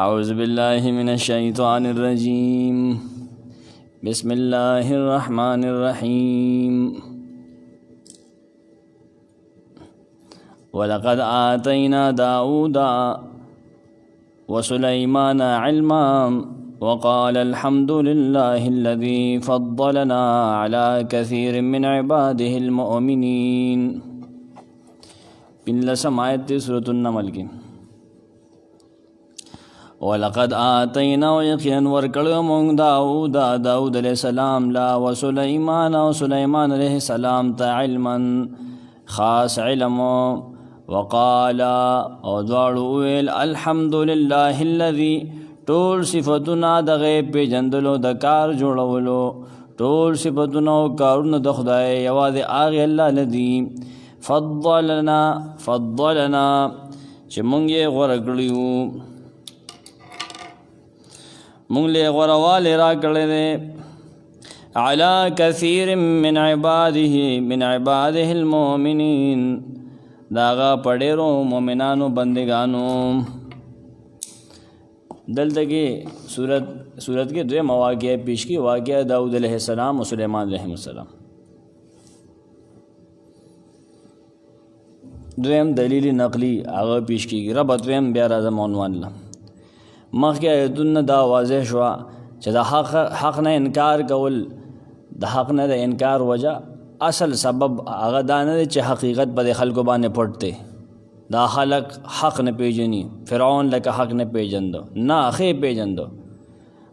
أعوذ بالله من الشيطان الرجيم. بسم الله الرحمن الرحيم. ولقد آتينا داود وسليمان علما وقال الحمد لله الذي فضلنا على كثير من عباده المؤمنين. باللسم آیت سورة النمل کی. ولقد آتینا ویقینا ورکړو موږ داود علیہ السلام لا وسلیمان علیہ السلام ته علما خاص علم وقال او دواړو ویل الحمد لله الذي ټول صفتنا د غیب پیژندلو د کار جوړولو ټول صفتنا او کارونه د خدای یوازې هغه الله لدی فضلنا چې موږ یې غوره کړیو مونږ له غوروال را کړی دی علی کثیر من عباده المؤمنین داغه پډیرو مؤمنانو بندگانو. دلته کې صورت کې دوی مواقع پیش کی واقعہ داؤد علیہ السلام و سلیمان علیہ السلام. دویم دلیل نقلی هغه پیش کیږي رب دویم بیا راځم عنوان له مخکې آیتونه دا واضح شوه چې د حق نه انکار کول د حق نه د انکار وجه اصل سبب هغه دا نه دی چې حقیقت په خلکو باندې پټ دی. دا خلق حق نه پیژني. فرعون لکه حق نه پیژندو نه اخی پیژندو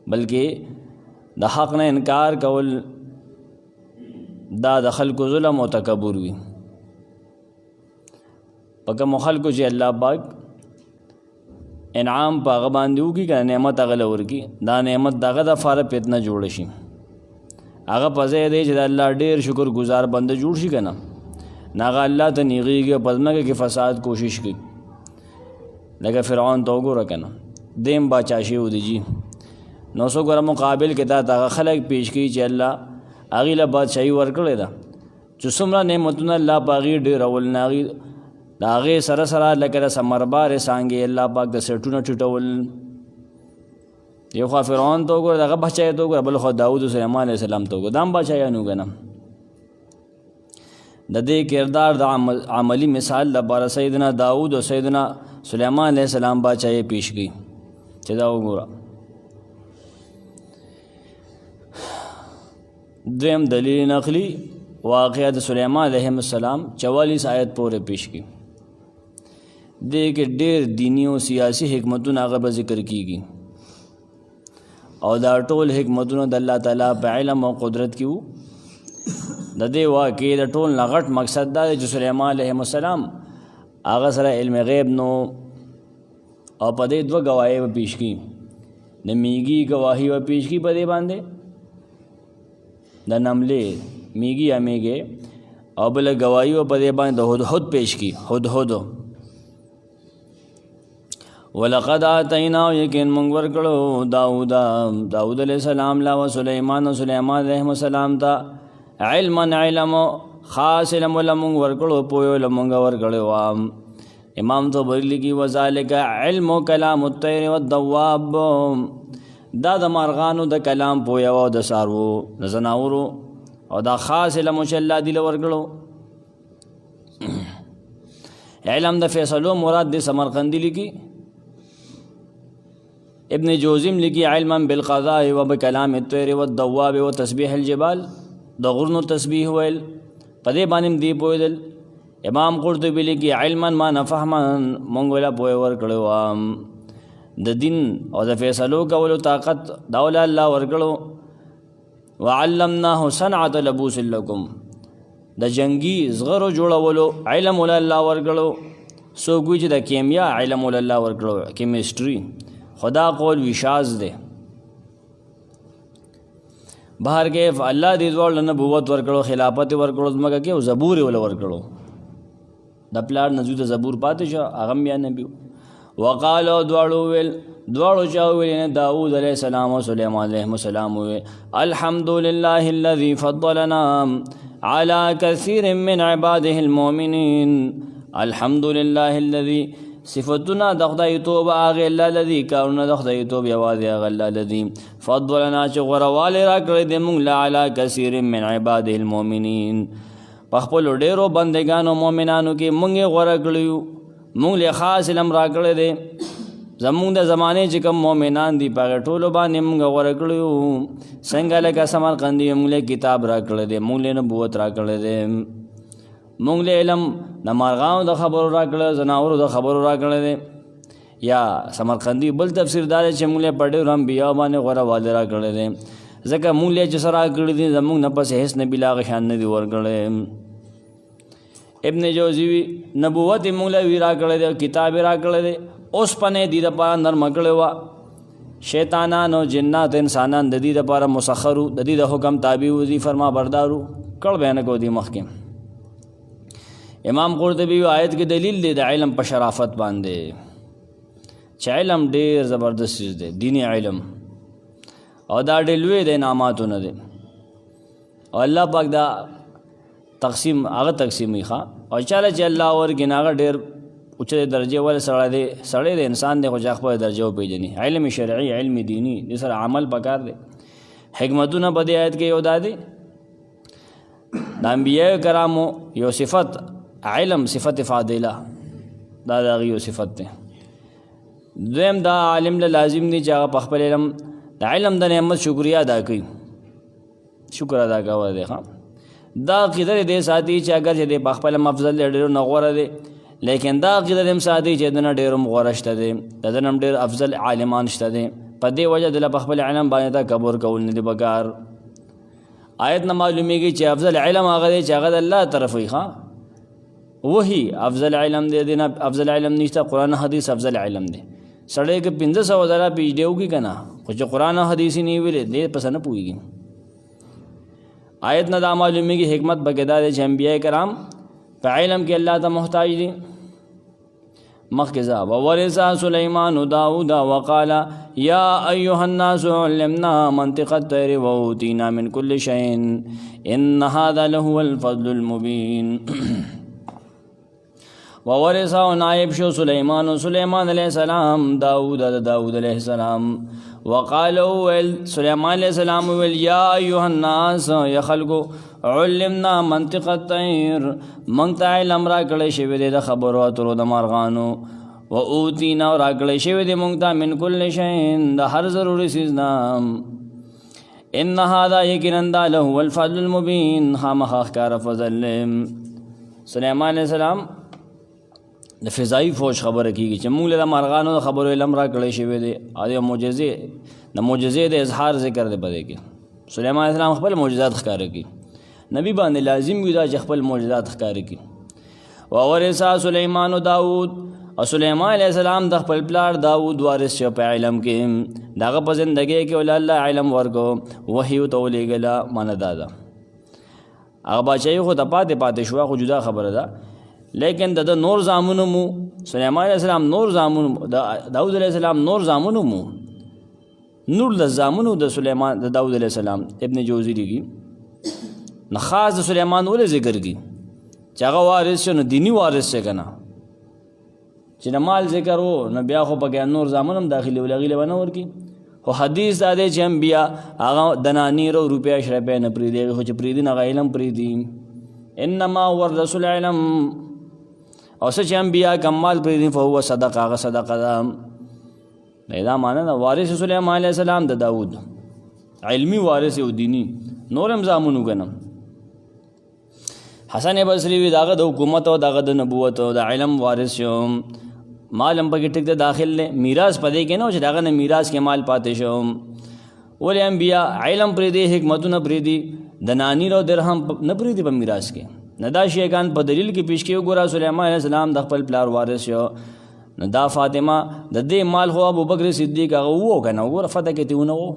بلکې د حق نه انکار کول دا د خلکو ظلم او تکبر وي. په کومو خلکو چې الله پاک انعام په هغه باندې وکړي که نعمت هغه له ورکړي دا نعمت دغه دپاره فتنه جوړه شي هغه په ځای دی چې د الله ډېر شکر ګزار بنده جوړ شي که نه هغه الله ته نیغېږي په ځمکه کې فساد کوشش کوي لکه فرعون ته وګوره که نه دیم باچا شوی دی جي نو څو ګوره مقابل کې دا هغه خلک پیش کوي چې الله هغې له بادشاهي ورکړې ده چې څومره نعمتونه الله په هغې ډېرول نه هغې د هغې سره لکه د ثمربارې څانګې الله پاک د سټونه ټیټول. یو خوا فرعون ته وګوره دغه بچی ته وګوره بل خوا داود و سلیمان علیه السلام ته وګوره دا هم بچیانو که نه. د دې کردار د عملی مثال لپاره سیدنا داود او سیدنا سلیمان علیه السلام بچی پیش کړي چې دا وګوره. دویم دلیل نقلی واقعه د سلیمان علیه السلام 44 آیت پورې پیش کړي. دې کې ډېر دینی او سیاسی حکمتونه هغه به ذکر کیږي او دا ټول حکمتونه د الله تعالی په علم او قدرت کې وو. د دې واقعې د ټول نه غټ مقصد دا دی چې سلیمان علیه السلام هغه سره علم غیب نو او په دې دوه ګواهۍ به پیش کړي د میږي ګواهي به پیش کړي په دې باندې د نملې میږي یا میږې او بله ګواهي به په دې باندې د هدهد پیش کړي هدهد. ولقد آتینا یقین موږ ورکړو داود علیہ السلام لا و سلیمان علیہ السلام ته علما علم خاص علم موږ ورکړو پویو موږ ورکړو. امام طبری لیکي وذالک علم کلام الطیر والدواب دا د مارغانو د کلام پویا او د سارو د زناورو او دا خاص علم چې الله دی ورکړو. علم د فیصلو مراد د سمرقندی لیکي ابن جوزیم لکی علما بالقضاء و بکلام الطیر والدواب و تسبیح الجبال د غرنو تسبیح ویل په دې باندې دی پوهېدل. امام قرطبی لکی علما ما نفهما مونږ ولا پوهه ورکړو د دین او د فیصلو کولو طاقت دا الله ورکړو. وعلمناه صنعة لبوس لكم د جنگي زغرو جوړولو علم ول الله ورکړو. څوک وایي چې د کیمیا علم ول الله ورکړو کیمستري خدا قول وشاز دے بہر کے اللہ دې ځوړ نبوت ورکړو خلافت ورکړو زمګه کې او زبور ول ورکړو د پلار نزو د زبور پاتې شو هغه بیا نبی وقالو دوړو چاویل داود علیہ السلام او سلیمان علیہ السلام الحمد لله الذي فضلنا على كثير من عباده المؤمنين الحمد لله الذي صفتونه د خدای توب هغه الله الذي کارونه د خدای توب یوازې هغه الله الذي فضلنا چې غرواله را کړی د موږ له کثیر من عباده المؤمنین په خپل ډیرو بندگانو مؤمنانو کې موږ غوړه کړیو موږ له خاص علم را کړی دی زمونږ د زمانه چې کوم مؤمنان دي په ټولو باندې موږ غوړه کړیو څنګه لکه سمرقندی موږ له کتاب را کړی دی موږ له نبوت را کړی دی موږ له علم د مارغانو د خبرو را کړی زناورو د خبرو را کړی دی یا سمرقندی بل تفسیر دار چې موږ له پړډو رم بیا باندې غوړه واله را کړی دی ځکه موږ له چې سره کړی دي زمونږ نه پس هیڅ نبی لا غشان نه دی ورکړی ابن جوزی نبوت موږ له ویرا کړی دی کتاب را کړی دی اوس پنه دې د پاره نرم کړی و شیطانانو جنات انسانان د دې لپاره مسخرو د دې د حکم تابع وي فرما بردارو کړه بیان کو دي مخکې امام قرطبی آیت کې دلیل دی د علم په شرافت باندې چې علم ډیر زبردست چیز دی دینی علم او دا ډېر لوی د انعاماتونه دی او الله پاک دا تقسیم هغه تقسیمي ښه او چاله چې الله ورکړي هغه ډېر اوچه درجه ول سړی د انسان دی خو چې خپل درجه وپېژني علم شرعي علم دینی د سره عمل پکار دی حکمتونه په دې آیت کې یو دا دی د انبیاء کرامو یو صفت علم صفت فاضله دا دغه یو صفت دی دویم دا عالم له لازم دی چې هغه په خپل علم د علم د نعمت شکریا ادا کوي شکر ادا کوي دی ښه دا عقیده دې ساتي چې اگر چې د خپل افضل ډېر نه غوړه دی لیکن دا عقیده دې ساتي چې دنه ډېر غوړه شته دی دنه ډېر افضل عالمان شته دی په دې وجه د خپل علم باندې تکبر کول نه دی بګار آیت نه معلومیږي چې افضل علم هغه دی چې هغه د الله طرف وي ښه وਹੀ افضل علم دی نه افضل علم نشته قرآن حدیث افضل علم دی سړی کې 500,000 پیج دیو کی کنه خو چې قرآن حدیث نه ویلې دې پس نه پويږي آیت نه دا معلومیږي حکمت بګدار چې انبیاء کرام په علم کې الله ته محتاج دي مخکزا وورث سليمان داود وقال يا ايها الناس علمنا منطق الطير وأوتينا من كل شيء ان هذا لهو الفضل المبين وورث نائب شو سليمان علیہ السلام داود علیہ السلام وقالوا سليمان علیہ السلام يا ايها الناس يا خلقو علمنا منطق الطير منطق علم را کړی شوی د خبرو اترو د مارغانو و اوتینا را کړی شوی د منطق من کل شيء د هر ضروري چیز نام ان هذا یقینا له هو الفضل المبين خامخ کار فضل سليمان علیہ السلام د فضایی فوج خبره کیږي چې موږ له مارغانو خبرو علم را کړی شوی دی او د معجزې د اظهار ذکر دی بده کې سليمان علیہ السلام خپل معجزات ښکار کړي نبی باندې لازم وي دا چې خپل معجزات ښکار کړي او ورث سليمان داود او سليمان علیہ السلام د خپل پلار داود وارث شو په علم کې داغه په ژوندۍ کې ول الله علم ورکو وحی تو لګلا من دادا هغه بچي خو د پاتې شو خو جدا خبره ده لیکن د نور زامنو مو سليمان علیہ السلام نور زامنو داود علیہ السلام نور زامنو مو نور د زامنو د سليمان د داود علیہ السلام ابن جوزی دیږي نه خاص د سليمان ولې ذکر کی چې هغه وارث شنو دینی وارث څه کنه چې مال ذکر وو نه بیا خو په نور زامنم داخلي ولغیله ونه ورکی خو حدیث دا دی چې انبیا هغه دنانیر او روپیا شرپه نه پری دی خو چې پری دی نه علم پری دی انما ورث العلم او چې انبیا کمال پری دی فهو صدقه هغه صدقه ده دا معنی دا وارث سليمان علیہ السلام د داود علمی وارث او دینی نورم زامنو کنم حسن بصری وی داغه د حکومت او داغه د نبوت او د علم وارث شو مال هم پکې ټیک ته داخل له میراث پدې کې نو چې داغه نه میراث کې مال پاتې شو ولې انبیا علم پرې دي حکمتونه پرې دي د نانی او درهم نه پرې دي په میراث کې ندا شیګان په دلیل کې پیش کې وګورا سليمان علیہ السلام د خپل پلار وارث شو ندا فاطمه د دې مال خو ابو بکر صدیق هغه وو کنه وګوره فتح کې تیونه وو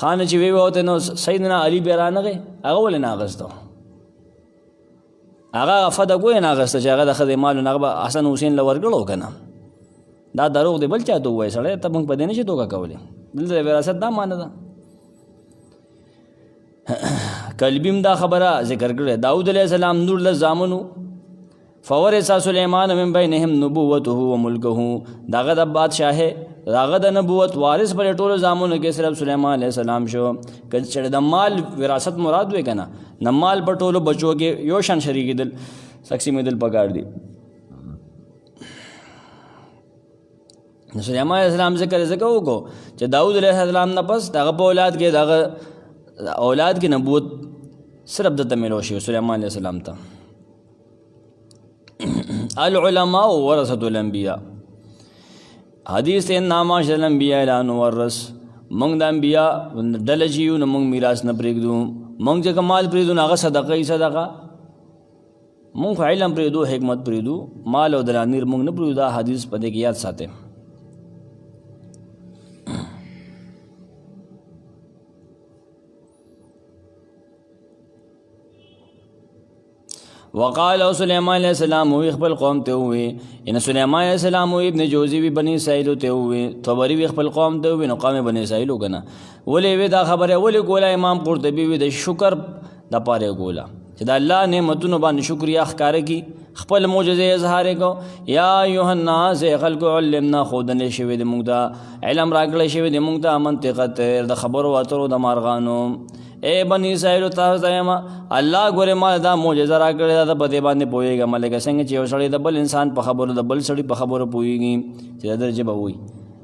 خان چې وی وته نو سیدنا علی بیرانغه هغه ول نه غستو هغه فتح کوی نه غسته چې هغه د خدای مال نه حسن حسین لور ګړو کنه دا دروغ دی بل چا ته وای سړی ته موږ په دې نشي توګه کولې بل د وراثت دا معنی ده قلبیم دا خبره ذکر کړه داود علیہ السلام نور له زامنو فورث سلیمان من بینهم نبوته و ملکه داغه د بادشاہ داغه د نبوت وارث پر ټولو زامنو کې صرف سلیمان علیہ السلام شو. چې د مال وراثت مراد وې کنه نه مال په ټولو بچو کې یو شان شریک دل تقسیمېدل پکار دي. سلیمان علیہ السلام ذکر وکړو چې داؤد علیہ السلام نه پس دغه په اولاد کې نبوت صرف دته ملو شي سلیمان علیہ السلام ته. العلماء ورثة الانبیاء حدیث ته نامه شل انبیاء لا نورث موږ د انبیاء ډله چې یو نه موږ میراث نه پرېږدو. موږ چې مال پرېږدو هغه صدقه موږ علم پرېږدو حکمت پرېږدو مال او درانیر موږ نه پرېږدو. دا حدیث په دې کې یاد ساتئ. وقال سلیمان علیہ السلام وی خپل قوم ته وی ان سلیمان علیہ السلام وی ابن جوزی وی بنی اسرائیل ته وی طبری وی خپل قوم ته وی نو قوم بنی اسرائیل وکنه ولې وی دا خبره ولې کوله. امام قرطبی وی د شکر د پاره کوله چې د الله نعمتونو باندې شکریا ښکار کی خپل معجزه اظهار کو. یا ایها الناس خلق علمنا خودنه شوی د موږ دا علم راکړل شوی د موږ دا منطقه د خبرو اترو د مارغانو. اے بنی اسرائیل تاسو ته الله ګوره ما دا معجزه راکړې دا په دې باندې پوهیږم لکه څنګه چې یو سړی د بل انسان په خبرو د بل سړی په خبرو پوهیږي چې دا درجه به وي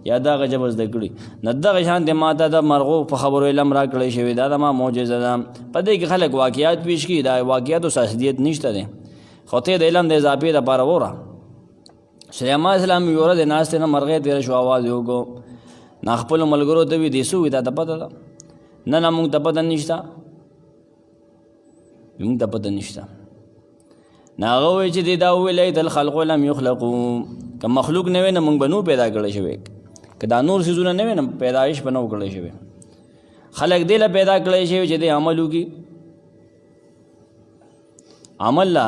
یا دا غجب زده کړي نه دغه شان د ماته د مرغو په خبرو علم راکړی شوی دا د ما معجزه ده. په دې کې خلک واقعیات پیش کړي دا واقعیات او صحیحیت نشته ده خو ته د علم د اضافې لپاره وره. سلیمان اسلام یو ورځ ناست نه مرغې تیر شو आवाज وکړو نه خپل ملګرو ته وی دیسو دا ته پته ده نه موږ ته پته نشته نه هغه وایي چې دا ویلی ته الخلق لم یخلقو که مخلوق نه وي نه موږ به نو پیدا کړی شوی که دا نور څیزونه نه وي نه پیدایش به نه وکړی شوی. خلق دې له پیدا کړی شوی چې دې عمل وکړي عمل لا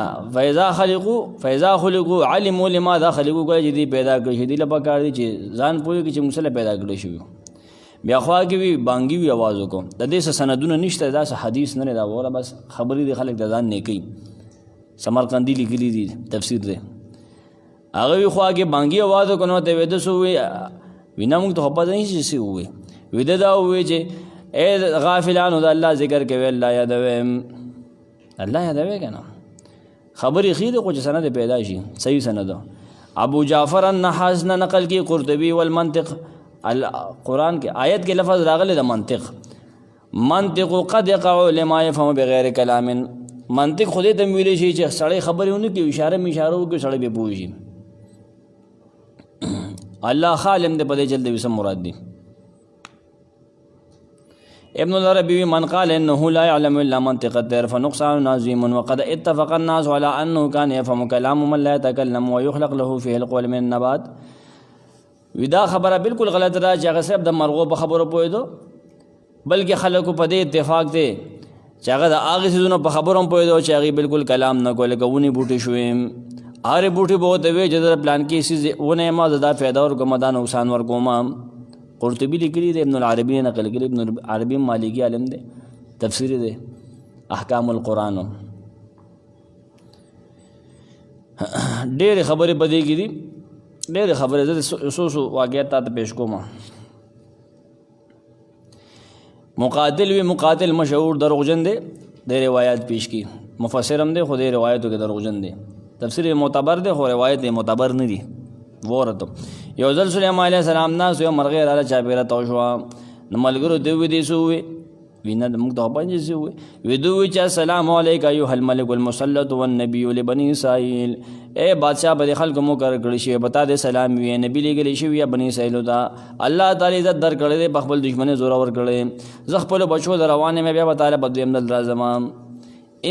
فیضا خلقو علموا لماذا خلقو کوي چې دې پیدا کړی شوی دې له پکار دي چې ځان پوهېږي چې موږ سره پیدا کړی شوی. بیا خوا کې وي بانګي وي आवाज وکړو د دې سندونه نشته دا حدیث نه دا وره بس خبرې دي خلک د ځان نه کوي. سمرقندی لیکلي دي تفسیر دی هغه وی خوا کې بانګي आवाज وکړو ته وې د سو وي وینا موږ ته په دې شي سي وي وې دا وې چې اے غافلانو د الله ذکر کوي الله یادوي کنه خبرې خیر کو چې سند پیدا شي صحیح سند. ابو جعفر النحاس نه نقل کی قرطبی والمنطق القرآن کې آیت کې لفظ راغلی د منطق قد يقع لما يفهم بغیر کلام. منطق خو دې ته ویلی شي چې سړی خبرې ونه کوي اشاره وکړي سړی به پوه شي. الله عالم دې په دې چل دی سم مراد دی. ابن العربي من قال انه لا يعلم الا منطق الطير فنقصان عظيم وقد اتفق الناس على انه كان يفهم كلام من لا يتكلم ويخلق له فيه القول من النبات. ودا خبره بالکل غلط را چې هغه صرف د مرغو په خبرو پوهېدو بلکې خلکو په دې اتفاق دی چې هغه د هغې څیزونو په خبرو هم پوهېدو چې هغې بالکل کلام نه کوي لکه ونې بوټي شوې هرې بوټي به ورته وایي چې زه پلان کې څیز ونه یم زه دا فایده ورکوم دا نقصان ورکوم. قرطبي لیکلي دی ابن العربي نقل کړي ابن العربي مالکي عالم دی تفسیر دی احکام القرآن ډېرې خبرې په دې کې دي ډېرې خبرې زه څو واقعیت تا ته پیش کوم. مقاتل مشهور دروغجن دی د روایت پیش کی مفسر هم دی خو د روایتو کې دروغجن دی تفسیر معتبر دی خو روایت معتبر نه دی. ورته یو ځل سلیمان علیه السلام ناست یو مرغۍ راله چاپېره تو شوه نو ملګرو ته ووی دې څه ووی وینا د موږ ته باندې څه ووی وی دوی ووی چې السلام علیک ایها الملک المسلط والنبي لبني اسرائیل اے بادشاہ به خلکو مقرر کړی شوی بتا دې سلام وی نبی لګلی شوی یا بني اسرائیل ته الله تعالی عزت در کړی دی په خپل دشمن زور ور کړی زه خپل بچو د روانې مې بیا تعالی بدیم دل راځم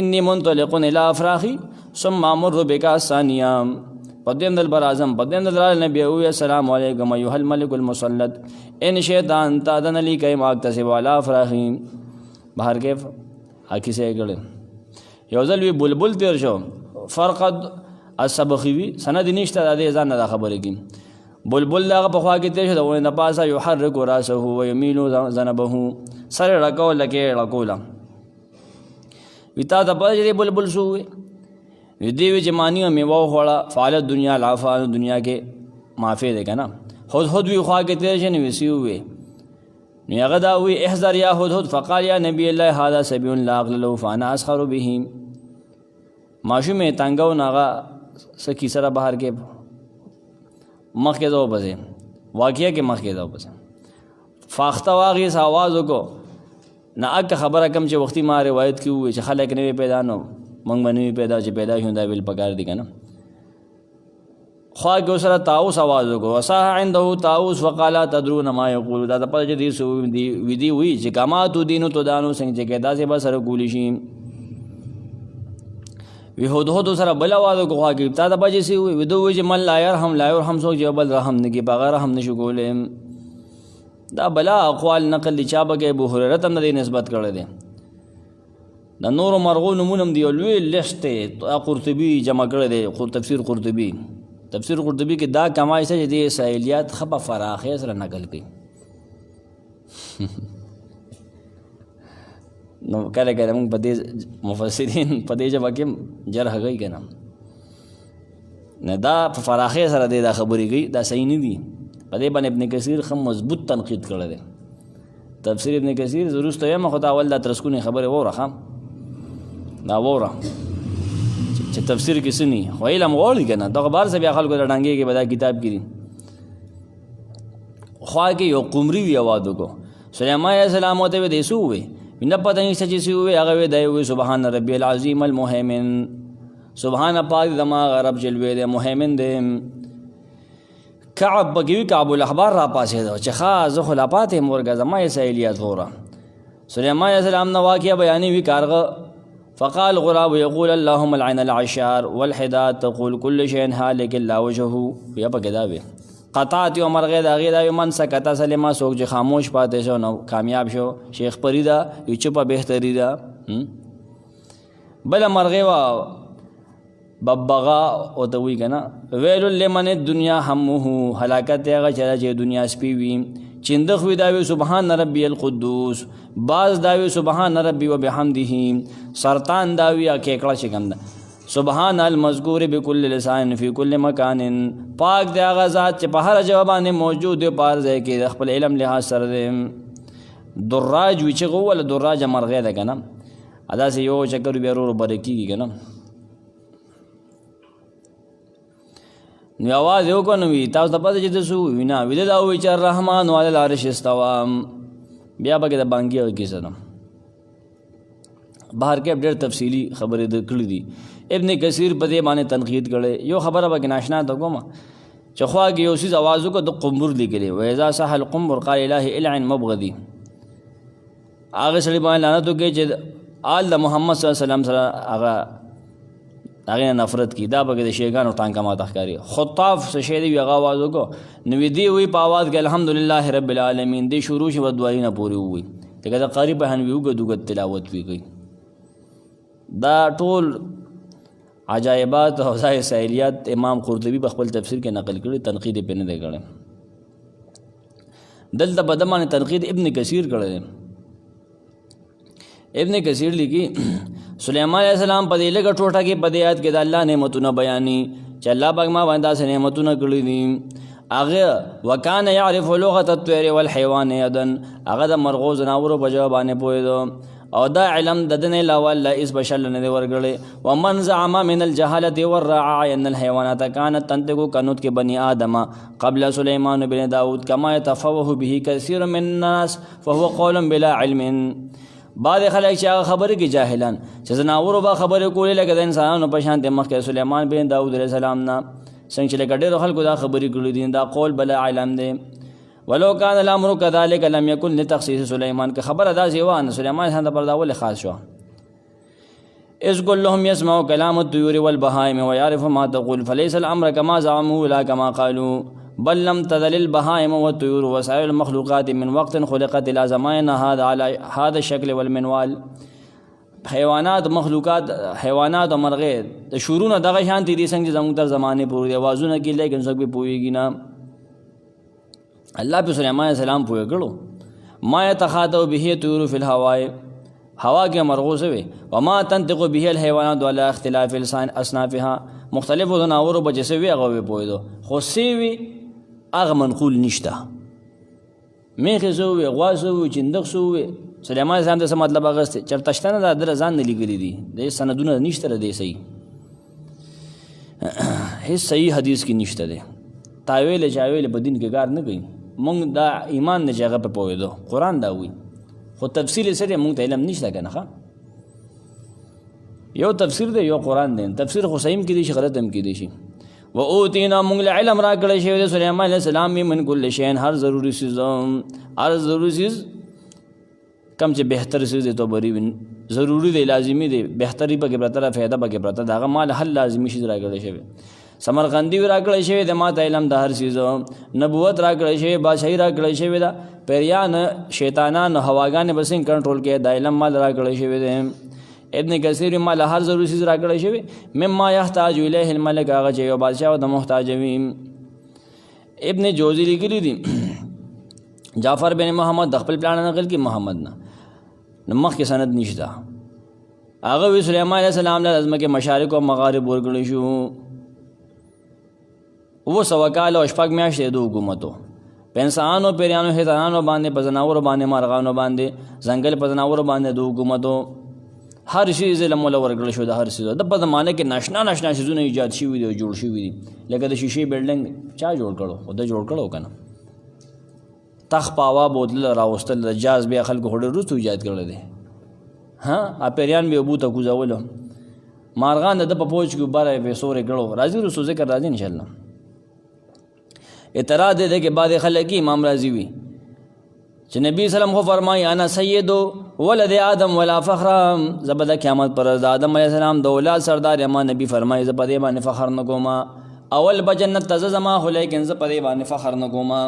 انی منطلق الى افراخی ثم امر بک ثانیه بدیم دل بر اعظم بدیم دل نبی او السلام علیکم ایها الملک المسلط ان شیطان تادن لی کای ماکتسب علی افراخی بهر کې حقی سے ګړ یو ځل وی بلبل تیر شو فرقد السبخوی سند نشته د ځان نه خبرې کی بلبل هغه په خوا کې تیر شو د نه پاسه یحرک راسه و یمیل ذنبه سره راکو لکه راکولا ویتا د بلبل شو دی وی چې مانی میوه خوړه فعلت دنیا العفا دنیا کې معافی دی که نه. هدهد وی خوا کې تیر شي نو وسی ووی نو هغه دا وی احذر یا هدهد فقال یا نبی الله هذا سبی لا عقل له فانا اسخر به. ماشومې تنګو نه هغه څه کیسه را بهر کې مخکې ځو بځې واقعه کې مخکې ځو بځې فاخته واغې آواز وکړو نه اک خبره کم چې وختي ما روایت کې ووی چې خلک نوی پیدا نو موږ به نوی پیدا چې پیدا شو دا ویل پکار دي که نه. خوا کې سره طاووس آواز وکړو وصاح عنده طاووس وقال تدرون ما یقول دا د پته چې دی وی چې کما تو دینو تو دانو څنګه چې کېدا سي به سره کولی شي. وی هدهد سره بل آواز وکړو خوا کې تا د بجې سي وی دو وی چې من لا يرحم څوک چې بل رحم نه کوي بغیر رحم نشو کولی. دا بلا اقوال نقل دی چا بګې ابو هريره ته نه نسبت کړی دی. د نور مرغو نمونم دی لوی لیست قرطبي جمع کړی دی تفسیر قرطبي کې دا کمای چې دی اسرائیلیات خبر فراخه سره نقل کړي. نو کله کله موږ په دې مفسرین په دې ژبه کې جرح کوي که نه دا په فراخه سره دی دا خبرې کوي دا صحیح نه دي. په دې باندې ابن کثیر خم مضبوط تنقید کړی دی. تفسیر ابن کثیر ضرور ته یم خو دا اول دا ترسکونې خبرې وره دا وره چې تفسیر کې څه نه خو علم غواړي که نه دغه بار څه بیا خلکو ته ډانګې کې به دا کتاب کړي. خوا کې یو قمري وي آواز وکړو سلیمان علیه السلام ورته وی دی څه ووی نه پته نشته چې څه ووی هغه وی دی وی سبحان ربی العظیم المهیمن سبحان پاک زما رب جلوې دی مهیمن دی. کعب بګوي کعب الاحبار را پاسېدو چې ښه زه خو لا پاتې یم ورګه زما اسرائیلیات وره. سلیمان علیه السلام نه واقعه بیانوي کارغه فقال غراب يقول اللهم العن العشار والحداد تقول كل شيء هالك الا وجهه. بیا پکې دا وي قطعت یو مرغې د هغې دا وي من سکته سلما څوک چې خاموش پاتې شو نو کامیاب شو. شیخ پری دا یو چوپه بهتري ده. بله مرغې وه ببغا ورته وایي که نه ویل لمن الدنیا همه هلاکت هغه چا چې دنیا سپي وي. چندخ وی دا وی سبحان ربی القدوس باز دا وی سبحان ربی و بحمده سرطان دا وی کېکړه چې کوم ده سبحان المذکور بكل لسان فی کل مکان پاک دی هغه ذات چې په هر ځای باندې موجود دی په هر ځای کې د خپل علم لحاظ سره دی. دراج وی چې غول دراج مرغې ده که نه داسې یو چکر بیا ورو بره کېږي که نه نو آواز یو کو نو وی تاسو ته پته چې څه ووي نه ویده دا ووایي چې الرحمن علی العرش استوی. بیا پکې د بانګي هغه کیسه ده بهر کې ډېر تفصیلي خبرې د کړي دي. ابن کثیر په دې باندې تنقید کړی. یو خبره پکې ناشنا ته کومه چې خوا کې یو څیز آواز وکړو د قمبر لیکلی و اذا صح القمبر قال اله العن مبغضي. هغه سړي باندې لعنت وکړي چې آل د محمد صلی الله علیه وسلم سره هغه نفرت کی دا بګه د شیګانو ټانکا ماته ښکاري. خطاف څه شی دی هغه آواز وکړو نو دی وی په آواز کې الحمدلله رب العالمین دی شروع شو دعایونه پوری وي دغه د قاری په هن ویوګه دغه تلاوت وی کوي. دا ټول عجایبات او ځای سائلیات امام قرطبی په خپل تفسیر کې نقل کړي تنقید په نه دی کړي. دلته په دمانه تنقید ابن کثیر کړي. ابن کثیر لیکي سلیمان علیہ السلام په دې لږه ټوټه کې په دې آیت کې د الله نعمتونه بیانې چې الله پاک ما باندې داسې نعمتونه کړي دي. هغه وکانه یعرف لغة الطیر والحیوان یدن هغه د مرغو ځناورو په ژبه باندې پوهېدو او دا علم د ده نه علاوه الله هېڅ بشر له نه دی ورکړی. ومن زعم من الجهالة والرعاع ان الحیوانات کانت تنطق كنطق بني آدم قبل سلیمان بن داود کما یتفوه به کثیر من الناس فهو قول بلا علم. بعد خلک چې هغه خبرې کې جاهلان چې ځناورو به خبرې کولې لکه د انسانانو په شان مخکې سلیمان بن داود علیه السلام نه څنګه چې لکه ډېرو خلکو دا خبرې کړي دي دا قول بلا علم دی. ولو كان الامر كذلك لم يكن لتخصيص سليمان که خبر داسې وه نو سلیمان څخه پر دا ولې خاص شو. اذ كلهم يسمع كلام الطيور والبهائم ويعرف ما تقول فليس الامر كما زعموا لا كما قالوا بل لم تزل البهائم والطيور وسائر المخلوقات من وقت خلقت الى زمان هذا على هذا الشكل والمنوال. حیوانات مخلوقات حیوانات او مرغې د شورونه دغه شانتي دي څنګه زموږ تر زمانه پورې دي آوازونه کې لیکن څوک به پوهېږي نه. الله په سليمان عليه السلام پوهه کړو ما يتخاطب به طيور في الهواء هوا کې مرغو سوي وما تنطق به الحيوانات ولا اختلاف اصنافها مختلفو ځناورو به چې سوي هغه پوهېدو خو سوي هغه منقول نشته میخې سوي غوا سوي چندق سوي سلیمان اسلام د څه مطلب اغستی چېرته شته نه دا در ځان نه لیکلي دي د سندونه نشته د صحیح هیڅ صحیح حدیث کې نشته دی تاویل چاویل په دین کې کار نه کوي مونږ دا ایمان نه چې هغه په پوهېدو قرآن دا وایي خو تفسیر یې سره مونږ ته علم نشته که نه ښه یو تفسیر دی یو قرآن دی تفسیر خو صحیح هم کېدی شي غلط هم کېدی شي و اوتینا مونږ له علم را کړی شوی دی سلیمان علیه السلام من کل شین هر ضروري څیز هر ضروري څیز کم چې بهتر څیز دی تو بری ضروری دی لازمی دی بهتري پکې پرته ده فایده پکې پرته ده هغه مال حل لازمي شي را کړی شوی سمرقندي را کړی شوی د ما ته علم د هر څیز نبوت را کړی شوی بادشاهي را کړی شوی ده پیریان شیطانان هواګانې به څنګه کنټرول کړي د علم مال را کړی شوی دی ابن کثیر مال هر ضروري څیز را کړی شوی مما یحتاج الیه الملک هغه چې یو بادشاه او د محتاج وي ابن جوزی لیکلی دي جعفر بن محمد د خپل پلان نقل کی محمد نه مخ کې سند نشته هغه وی سلیمان علیه السلام له ازمکه مشارق او مغارب ورګړي شو و سو کال او شپږ میاشتې د حکومتو پنسانو پیرانو هیتانو باندې پزناور باندې مارغانو باندې ځنګل پزناور باندې د حکومتو هر شي ظلم ولا ورګړي شو د هر شي د په زمانه کې ناشنا شیزونه ایجاد شوي دي جوړ شوي دي لکه د شیشې بلډینګ چا جوړ کړو خدای جوړ کړو کنه تخ پاوا بوتل راوستل د جاز بیا خلکو هډه روستو ایجاد کړل دي ها اپریان به ابو ته کوزول مارغان د په پوج کې بارے به سورې کړو راځي رسو ذکر راځي ان شاء الله اعتراض دې کې بعد خلک امام رازی وی چې نبی سلام خو فرمایي انا سید ولد آدم ولا فخر زبد قیامت پر آدم علیہ السلام د اولاد سردار ما نبی فرمایي زبد باندې فخر نه کوما اول بجنت تزما هو لیکن زبد باندې فخر نه کوما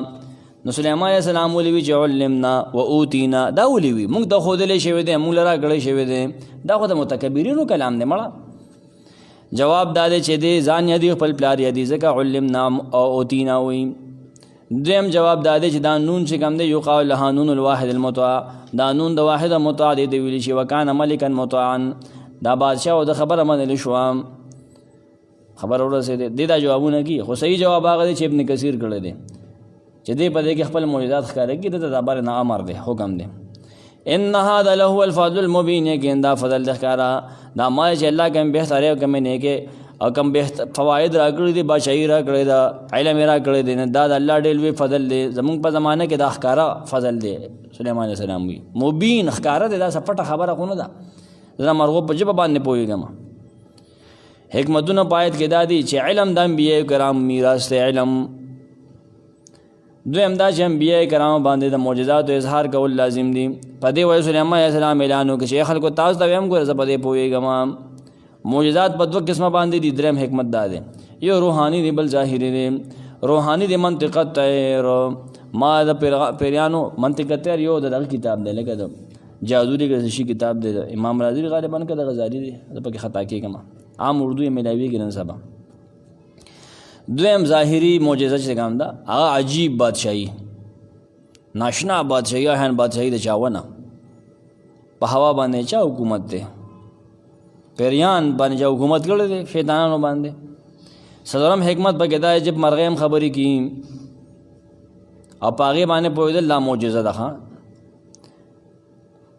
نو سلیمان علیہ السلام ولي وی علمنا و اوتینا دا ولي وی موږ د خودلې شوی دی موږ لرا غړې شوی دی دا خو د متکبرینو کلام دی مړه جواب داده چې دی ځان یادی خپل پلار یادی ځکه علمنا او اوتینا وی دیم جواب داده چې دا نون چې کوم دی یو قول له نون الواحد المطاع دا نون د واحد مطاع دی ویل شي وکانه ملکا مطاعا دا بادشاہ او د خبره منل شو خبر اورسه دی دا جوابونه کی خو صحیح جواب هغه چې ابن کثیر کړی دی چې دې په دې کې خپل معجزات ښکاره کړي د دبر نه امر دی حکم دی ان هذا له الفضل المبين کې دا فضل ښکارا دا ما چې الله کوم به سره کوم نه کې او کوم به فواید راکړي دي بشیر راکړي دا علم راکړي دي دا د الله ډېر وی فضل دی زمونږ په زمانه کې دا ښکارا فضل دی سليمان عليه السلام وی مبین ښکارا دی دا سپټه خبره خو نه ده زما مرغو په جبه باندې پويګم حکمتونه پایت کې دا دي چې علم د انبیاء کرام میراث ته علم دویم دا چې انبیاء کرام باندې د معجزات او اظهار کول لازم دي په دې وجه سليمان عليه السلام اعلان وکړ چې خلکو تاسو ته هم ګور زه په دې پويګم معجزات په دوه قسمه باندې دي دریم حکمت دا ده یو روحاني دی بل ظاهري دی روحاني دی منطقه تیر ما د پیرانو منطقه تیر یو د کتاب دی لکه د جادوری شي کتاب دی امام رازی غالبا کده غزالی دی په کې خطا کې کما عام اردو یې ملاوي کې نن سبا دویم ظاهری معجزه چې کوم دا هغه عجیب بادشاہي ناشنا بادشاہي هن بادشاہي د چاونه په هوا باندې چا حکومت دی پیریان باندې چا حکومت کړل دي شیطانانو باندې سلام حکمت په کې دا جب مرغیم خبرې کی او پاغه باندې پوهیدل لا معجزه ده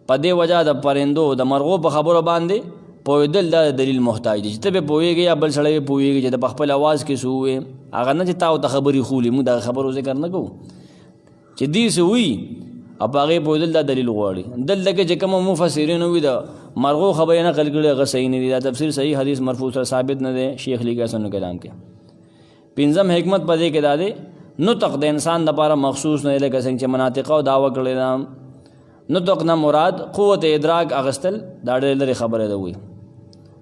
په دې وجہ د پرندو د مرغو په خبرو باندې پوهیدل دا دلیل محتاج دي چې ته به پوهیږي یا بل سړی پوهیږي چې د خپل आवाज کې سوې هغه نه چې تاسو ته خبري خولي موږ دا خبرو ذکر نه کوو چې دې سوې او هغه پوهیدل دا دلیل غواړي دلته کې چې کوم مفسرین وي دا مرغو خبرې نه کړل غو صحیح نه دي دا تفسیر صحیح حدیث مرفوع سره ثابت نه دی شیخ لیکه سن کلام کې پنځم حکمت پدې کې دا دی نطق د انسان لپاره مخصوص نه لکه څنګه چې مناطق او داوا کړل نطق نه مراد قوت ادراک اغستل دا ډېر خبره ده وي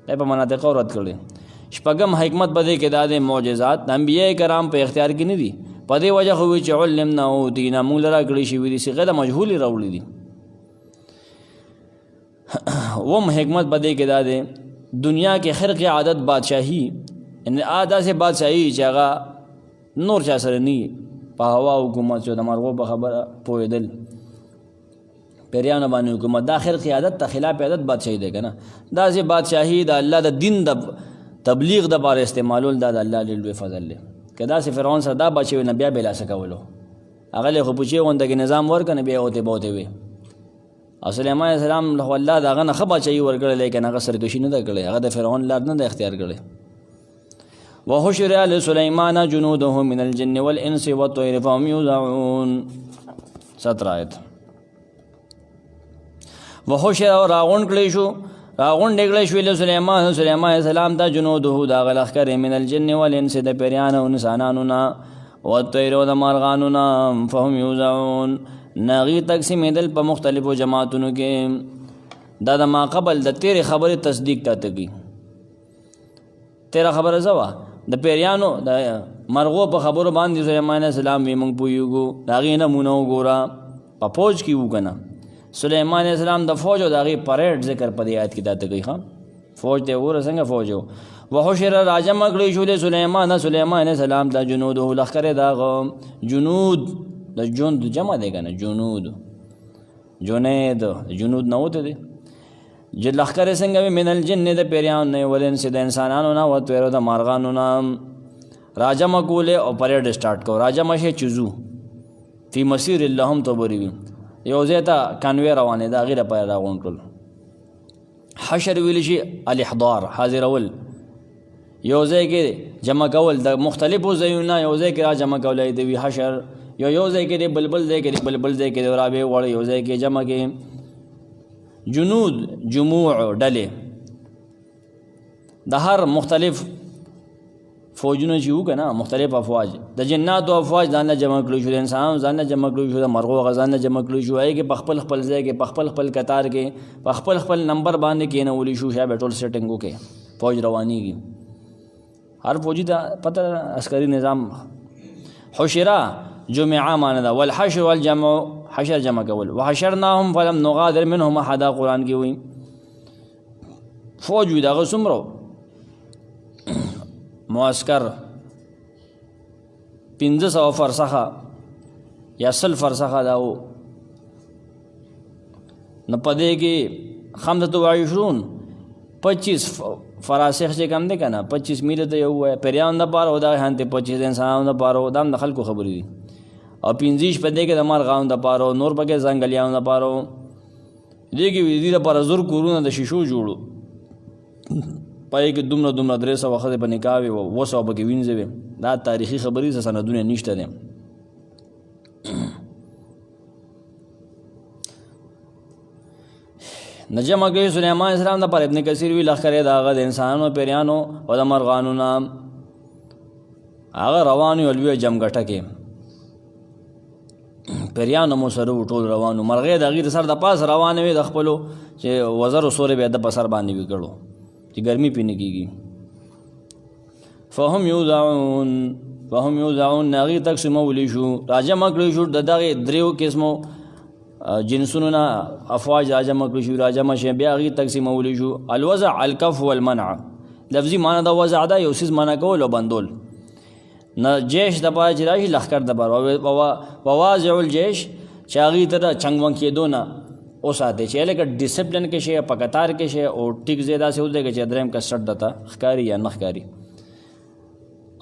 په مناطق رد کړي شپږم حکمت بده کې دا د معجزات انبیاء کرام په اختیار کې نه دي په دې وجه خو چې علمنا او دین موږ لرا کړی شي وي صيغه د مجهول راوړي دي وم حکمت بده کې دا د دنیا کې خرق عادت بادشاہي ان عادت سے بادشاہي چې هغه نور چا سره نه په هوا حکومت چې د مرغو په خبره پوهېدل پیریانو باندې حکومت دا آخر قیادت ته خلاف عادت بادشاہي دی که نه داسې بادشاهي د الله د دین د تبلیغ دپاره استعمالول دا د الله ډېر لوی فضل دی که داسې فرعون سره دا بچی وي نه بیا بېلاسه کولو هغه له خو پوچې غونده کې نظام ورکړه نه بیا اوتې بوتې وي او سلیمان علیه السلام له الله د هغه نه ښه بادشاهي ورکړې لیکن هغه سرکشي نه ده کړې هغه د فرعون لار نه ده اختیار کړې وحشر لسلیمان جنوده من الجن والانس والطير فهم یوزعون 17 آیت وحشر راغون کړی شو راغون ډېګلی شوې له سلیمان علیه السلام ته جنوده د هغه لښکرې من الجن والانس د پیریانو او انسانانو نه والطير او د مارغانو نه فهم یوزعون ناغي تقسیمېدل په مختلفو جماعتونو کې دا د ما قبل د تیرې خبرې تصدیق ته تګي تیره خبره زه وه د پیریانو د مرغو په خبرو باندې سلیمان علیه السلام وي موږ پوهېږو د هغې نمونه وګوره په فوج کې وو که نه سلیمان علیه السلام د فوج او د هغې پریډ ذکر په دې آیت کې دا تګي ښه فوج ته وګوره څنګه فوج و وحشر راجمع کړی شو د سلیمان علیه السلام د جنوده لښکرې د هغه جنود د جند جمع دی که نه جنود جنید جنود نه وته دی لښکرې څنګه وي من الجن د پیریانو نه والانس د انسانانو نه والطير د مارغانو نه راجمع کولې او پریډ سټارټ کو راجمع شي چزو فی مسیر اللهم توبری وي یو ځای ته کانوی روانې د هغې لپاره راغونډ کړل حشر ویلی شي الاحضار حاضرول یو ځای کې جمع کول د مختلفو ځایونه یو ځای کې را جمع کولی دی وي حشر یو ځای کې دی بلبل ځای کې دی بلبل ځای کې دی رابې وړ یو ځای کې جمع کې جنود جموع ډلې د هر مختلف فوجونه چې وو که نه مختلف افواج د جناتو افواج ځان نه جمع کړی شو د انسانانو ځان نه جمع کړی شو د مرغو هغه ځان نه جمع کړی شو هغې کې په خپل خپل ځای کې په خپل خپل کتار کې په خپل خپل نمبر باندې کېنولی شو شاید به ټول سیټنګ وکړي فوج روانېږي هر فوجي ته پته عسکري نظام حشرا جمعه معنی ده والحشر والجمع حشر جمع کول وحشرناهم فلم نغادر منهم احدا قرآن کې وي فوج وي د هغه څومره معسکر 1500 فرسخه یا 100 فرسخه دا و نو په دې کې 25 25 فراسخ چې کم دی که نه 25 میله ته یو وایه پیریانو دپاره او دغې هانتې 25 انسانانو دپاره دا هم د خلکو خبرې دي او 15 په دې کې د مارغانو دپاره نور پکې ځنګلیانو دپاره دې کې د دې دپاره زر کورونه د شیشو جوړو پای کې دومره 300 ښځې په نکاح وې 200 پکې وینځې وې دا تاریخي خبرې سندونه نشته دی نجمع کوي سلیمان علیه السلام دپاره ابن کثیر وی لښکرې د هغه د انسانانو پیریانو او د مرغانو نه هغه روان وي لویه جمګټه کې پیریانو مو سره ټول روانو مرغې د هغې د سر د پاس روانې وې د خپلو چې وزرو سورې به یې د په سر باندې وي کړو چې ګرمي پې نه کېږي فهم یوزعون نه هغې تقسیمولی شو راجمع کړی شو د دغې 3 قسمو جنسونو نه افواج راجمع کړی شو راجمع شي بیا هغې تقسیمولی شو الوضع الکف والمنع لفظي معنی د وضع ده یو څیز منع کول او بندول نه جیش دپاره چې راشي لښکر دپاره وواضع الجیش چې هغې ته د چنګ ونګ کېدو نه وساتې چې لکه ډسپلن کې شي په قطار کې شي او ټیک ځای داسې ودرېږي چې درېیم کس سټ درته ښکاري یا نه ښکاري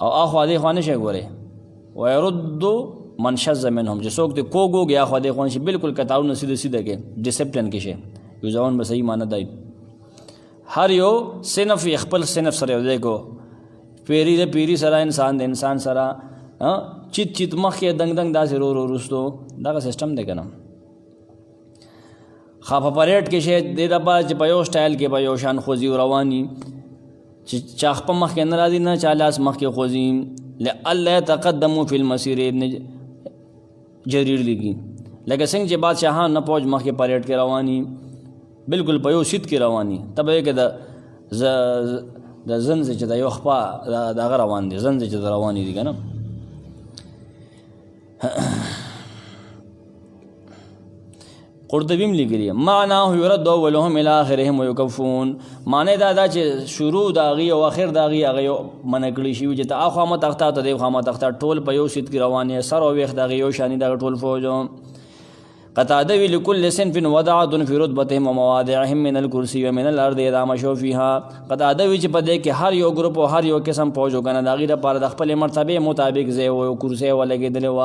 او اخوا دې خوا نه شي ګورې ویردو من شذ منهم چې څوک دې کوږ وږي اخوا دې خوا نه شي بلکل قطارونه سیده سیده کې ډسپلن کې شي یوزعون به صحیح معنی دی هر یو صنف خپل صنف سره یو ځای کو پیری د پیری سره انسان د انسان سره چیت چیت مخکې دنګ دنګ داسې رو رستو دغه سسټم دی که نه خا په پریډ کې شی دې دپاره چې په یو سټایل کې په یو شان خوځي او رواني چې چا خپه مخکې نه راځي نه چا لاس مخکې خوځي لئلا یتقدموا فی المسیر ابن جریر لیکي لکه څنګه چې بادشاهان نه پوج مخکې پریډ کې رواني بالکل په یو سیټ کې رواني تبه کې د زنځ چې د یو خپه دغه روان دي زنځ چې د رواني دي که نه قرطبی هم لیکلي معناه یرد اولهم الی آخرهم ویکفون معنی دا چې شروع د هغې او آخر د هغې هغه منع کړي شوي چې ته اخوا مه تخته ته دې خوا مه تخته ټول په یو سیټ کې روان یې سر او ویښ د هغې یو شاني دغه ټول فوج قتاده وی لكل صنف وضعت في رتبتهم ومواضعهم من الكرسي ومن الارض اذا مشوا فيها. قتاده وی چې په دې کې هر یو ګروپ او هر یو قسم فوج وکنه دا غیره پر د خپل مرتبه مطابق ځای او کرسي ولګیدل و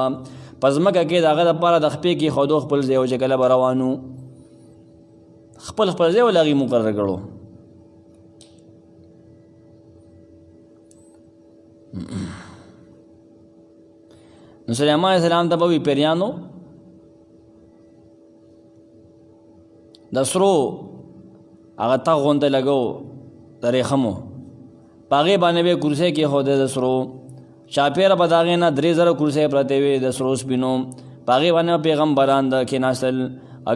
پزماکه کې دا غره پر د خپې کې خودو خپل ځای او جګله روانو خپل ځای ولغي مقرر کړو. نو سليمان عليه السلام ته به پیریانو د سرو هغه تا غونډه لګو درې خمو پاغه باندې به کرسي کې خوده د سرو چاپیر په داغه نه 3000 کرسي پرته وي د سرو سپینو پاغه باندې پیغمبران د کې نسل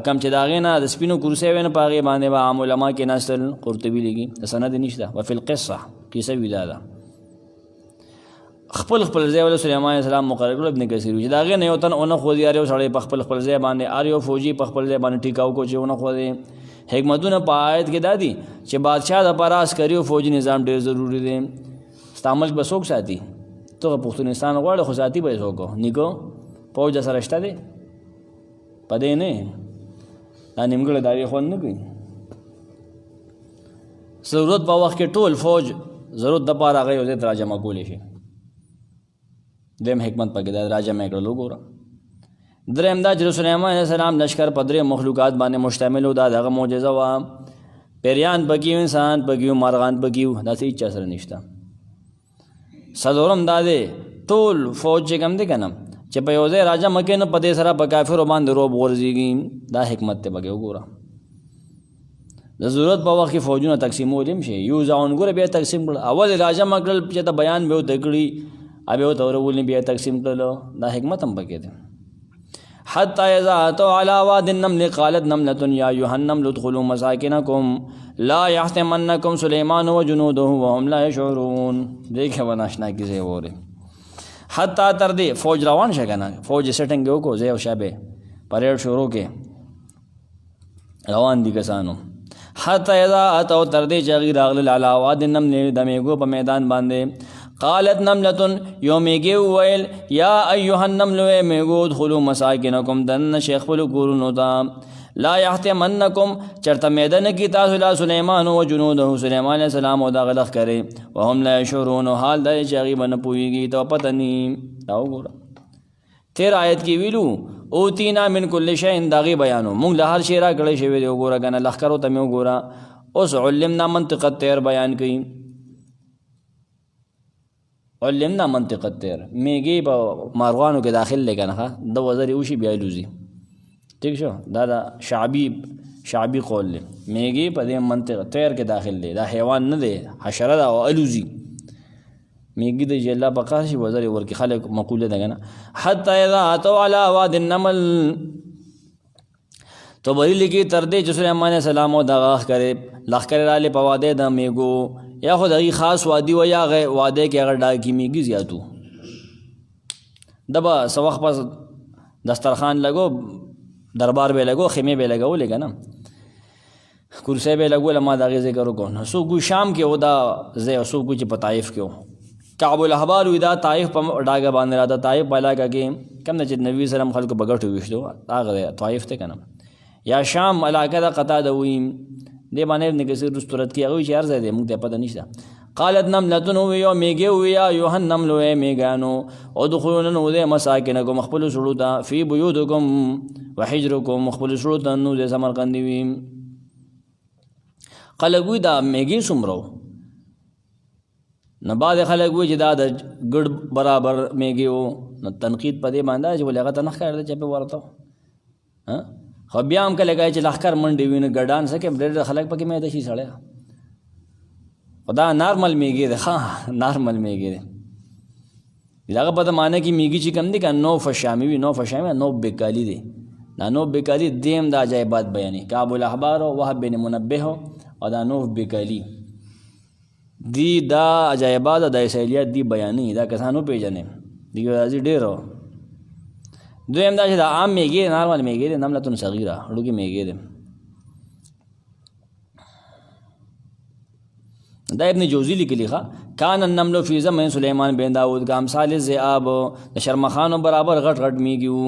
کم چې داغه نه د سپینو کرسي ونه پاغه باندې به عام علما کې نسل قرطبي لګي سند نشته وفي القصه کیسه ویدا ده خپل ځای ول سليمان عليه السلام مقرر کړ. ابن کثیر چې داغه نه وطن اون خو دی اړ سړی په خپل ځای باندې اړ فوجي په خپل ځای باندې ټیکاو کو چې اون خو دی حکمتونه په آیت کې دادي چې بادشاہ د پاراس کریو فوجي نظام ډیر ضروری دی. استعمال به څوک ساتي ته پښتونستان غواړي خو ساتي به څوک نیکو فوج سره شته دی پدې نه دا نیمګړی دایي خو نه کوي. ضرورت په وخت کې ټول فوج ضرورت د پاره غي او د راجمه کولې شي. دیم حکمت پکې دا راجمه کړلو ګوره. دریم دا چې سليمان عليه السلام لشکر په درې مخلوقات باندې مشتمل و دا دغه معجزه وا پیریان پکې انسان پکې مارغان پکې دا څه چا سره نشته. صدورم دا دی ټول فوج چې کوم دی کنه چې په یو ځای راجا مکه نه پدې سره په کافر باندې روب ورزيږي دا حکمت ته پکې وګوره. د ضرورت په وخت کې فوجونه تقسیمول شي یو ځاون ګوره به تقسیم کړ اول راجا مکل چې ته بیان به وکړي ابه تورول نه به تقسیم کړلو دا حکمت هم پکې ده. حتى اذا اتوا على واد النمل قالت نملة يا ايها النمل ادخلوا مساكنكم لا يحطمنكم سليمان وجنوده وهم لا يشعرون. دیکھه وناشنا کی زه وره حتی تر دې فوج روان شګنه فوج سټنګ وکړو زه او شابه پریډ شروع کې روان دي کسانو. حتی اذا اتوا تر دې چې راغل على واد النمل دمېګو په میدان باندې قالت نملة يوميگي ويل يا أيها النمل ويميگو ادخلوا مساكنكم دن شيخ بلو قولون تا لا يحتمنكم چرت میدن کی تاسو سليمان و جنوده سليمان عليه السلام و دا غلق کرے وهم لا يشعرون حال دا چاغي بن پويږي تو پته ني او ګور تیر آیت کی ویلو اوتینا من كل شيء داغي بیانو مونږ له هر شي را کړی شوی دی وګوره کنه لخرو ته مې وګوره اوس علمنا منطق الطير بیان کړي علمنا منطق الطير میگی په مارغانو کې داخل لګنه د وزر اوشي بیا لوزي ٹھیک شو دا شعبي قول له میگی په دې منطق طير کې داخل دی دا حیوان نه دی حشره دا او الوزي میگی د جلا بقا شي وزر ورکی خلک مقوله دغنه حتى اذا اتوا على واد النمل تو بری لګي تر دې چې سليمان عليه السلام او دغه کرے لخر را لې په واده د میګو یا خدای خاص وادي و یا واده کې اگر ډا کی میږي زیاتو دبا سوخ پس دسترخوان لګو دربار به لګو خیمه به لګو لګنه کرسی به لګو لما دا غي ذکر وکړو سو ګو شام کې ودا زه سو ګو چې په طائف کې کعب الاحبار ودا طائف په ډاګه باندې را ده طائف بلاګه کې کم نه چې نبی سلام خلکو بغټو وښتو هغه طائف ته کنه یا شام علاقه د قطاده ویم دی باندې ابن کثیر صورت کې هغه شعر زده موږ ته پته نشته. قالت نملة ويا میګي ويا ايها النمل میګانو ادخلوا نو ذ مساكنكم مخبل شروطا في بيوتكم وحجركم مخبل شروطا نو ذ سمرقندي ویم خلګوي دا میګي سمرو نه بعد خلګوي چې دا د ګډ برابر میګي وو نو تنقید پدې باندې چې ولغه تنخ کړل چې په ورته ها خو بیا هم کله چې لخر منډي ویني ګډان سکه ډېر خلک پکې مې د شي سړی خدا نارمل میګي ده ها نارمل میګي ده دغه په معنی کې میګي چې کم دي کا نو فشامي وي نو فشامي نو بیکالی دي نو بیکالی دیم د عجایبات بیانې کعب الاحبار او وهب بن منبه او دا نو بیکالی دی دا عجایبات د اسرائیلیات دی بیانې دا کسانو پیژنې دی راځي ډېرو دویم دا چې دا عام میګي نارمل میګي ده نملتون صغیره لوګي میګي ده دا ابن جوزی لیکلی ښا کان النمل فی زمن سلیمان بن داود کا امثال الذئاب د شرمخانو برابر غټ غټ میګیو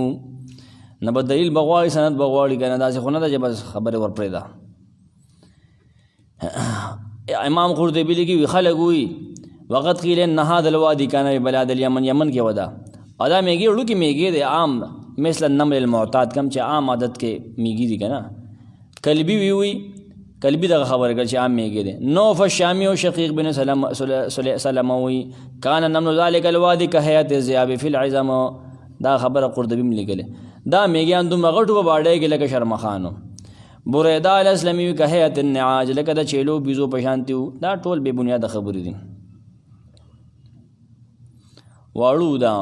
نه به دلیل بغواړي سند بغواړي که نه داسې خو نه ده چې بس خبرې ورپرېږده. امام قرطبي لیکي وي خلک وي وقت قیل ان هذا الوادي كان ببلاد اليمن، یمن کې ودا او دا میږي وړوکې میږي دی عام مثل النمل المعتاد کم چې عام عادت کې میږي دي که نه. کلبي وي کلبي دغه خبره کړ چې عام میږي دی. نوف الشامي او شقیق بن سلموي كان نمل ذلك الوادي كهيئة الذئاب في العظم، دا خبره قرطبي هم لیکلې. دا میږیان دومره غټو په باډۍ کې لکه شرمخانو. بریده الاسلمي كهيئة النعاج، لکه د چیلو بیزو په شانتي وو. دا ټول بې بنیاده خبرې دي. واړو دا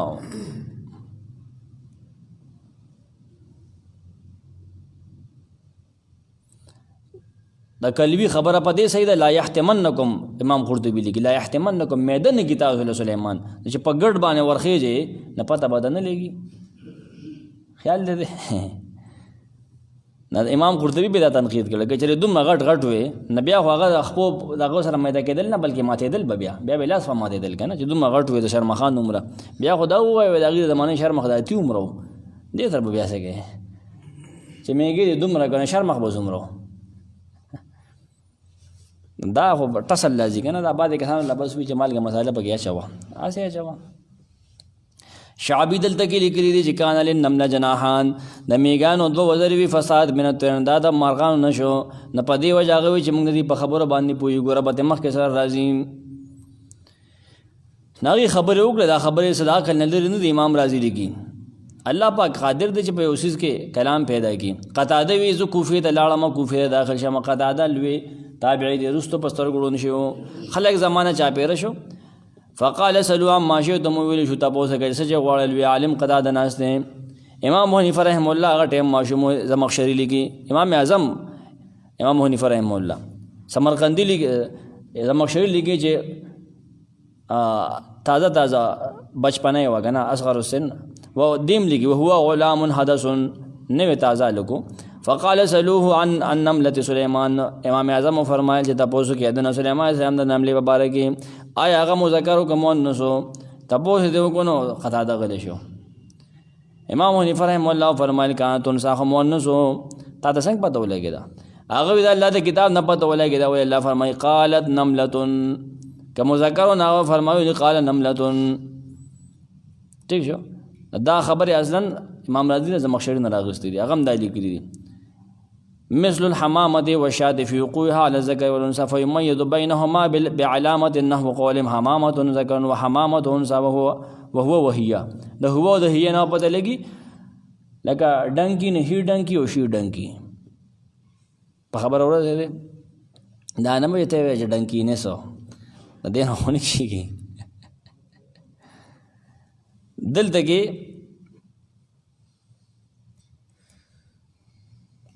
د کلبي خبره په دې صحیح ده. لا يحتمنکم، امام قرطبي لیکي لا يحتمنکم میدن کی تاسو سليمان چې په ګډ باندې ورخېږي نه پته به نه لګي. خیال دې نه امام قرطبي به دا تنقید کړل چې دومره غټ وي نه بیا خو هغه خپل دغه سره میده کېدل نه بلکې ماتېدل به بیا لاس په ماتېدل که نه چې دومره غټ وي د شرمخان عمره بیا خو دا ووایي د هغې د زمانې شرمخ د اتي عمره و دې سره به بیا څه کوې چې میږي دې دومره که نه شرمخ به څومره دا خو ټسل لازي که نه. دا بعضې کسانو له بس وي چې مالګه مساله پکې اچوه هسې اچوه. شعبي دلته کې لیکلي دي چې کان للنمل جناحان، د میږیانو دوه وزرې وي فساد من الطير، دا د مارغانو نه شو نه په دې وجه هغه وي چې موږ د دې په خبرو باندې پوهېږو ربط مخکې سره راځي. هغې خبرې وکړه دا خبرې صدا عقل نه لري نه د امام راضي لیکي. الله پاک قادر دی چې په یو څیز کې کلام پیدا کړي. قتاده وي زه کوفې ته لاړم کوفې ته داخل شم. قتاده لوی تابعی دی رستو په سترګو ړوند شو خلک زمانه چاپېره شو. فقال سلوا عما شئتم، ویل شو تاسو کې څه چې غواړل وی عالم قتاده ناست دی. امام حنیفه رحم الله هغه ټیم ماشوم زمخشري لیکي. امام اعظم امام حنیفه رحم الله سمرقندی لیکي زمخشري لیکي چې تازه بچپنه یې وه که نه اصغر السن و دیم لیکي وهو غلام حدث نوې تازه لکو. فقال سلوه عن نملة سلیمان، امام اعظم فرمایل چې تاسو کې د سلیمان علیه السلام د نملې په باره کې آیا هغه مذکر او که مؤنث و تاسو دې وکړو نو قتاده غلی شو. امام حنیفه رحم الله فرمایل کانت انثی مؤنث و تا ته څنګه پته ولګېده؟ هغه وی د الله د کتاب نه پته ولګېده. وی الله فرمایي قالت نملة، که مذکر و نه فرمایي قال نملة. ٹھیک شو. دا خبرې اصلا امام راضي د زمخشري نه راغستې دي هغه هم دا لیکلي دي. مثل الحمامة والشاة في وقوعها على الذكر والأنثى فيميز بينهما بعلامة نحو قولهم حمامة ذكر وحمامة أنثى وهو وهي. د هو د هي نه پته لګي لکه ډنکی نه هي ډنکی او شي ډنکی په خبره ورسېده دا نه به ته وایې چې ډنکی نه سو د دې نه ونه کېږي. دلته کې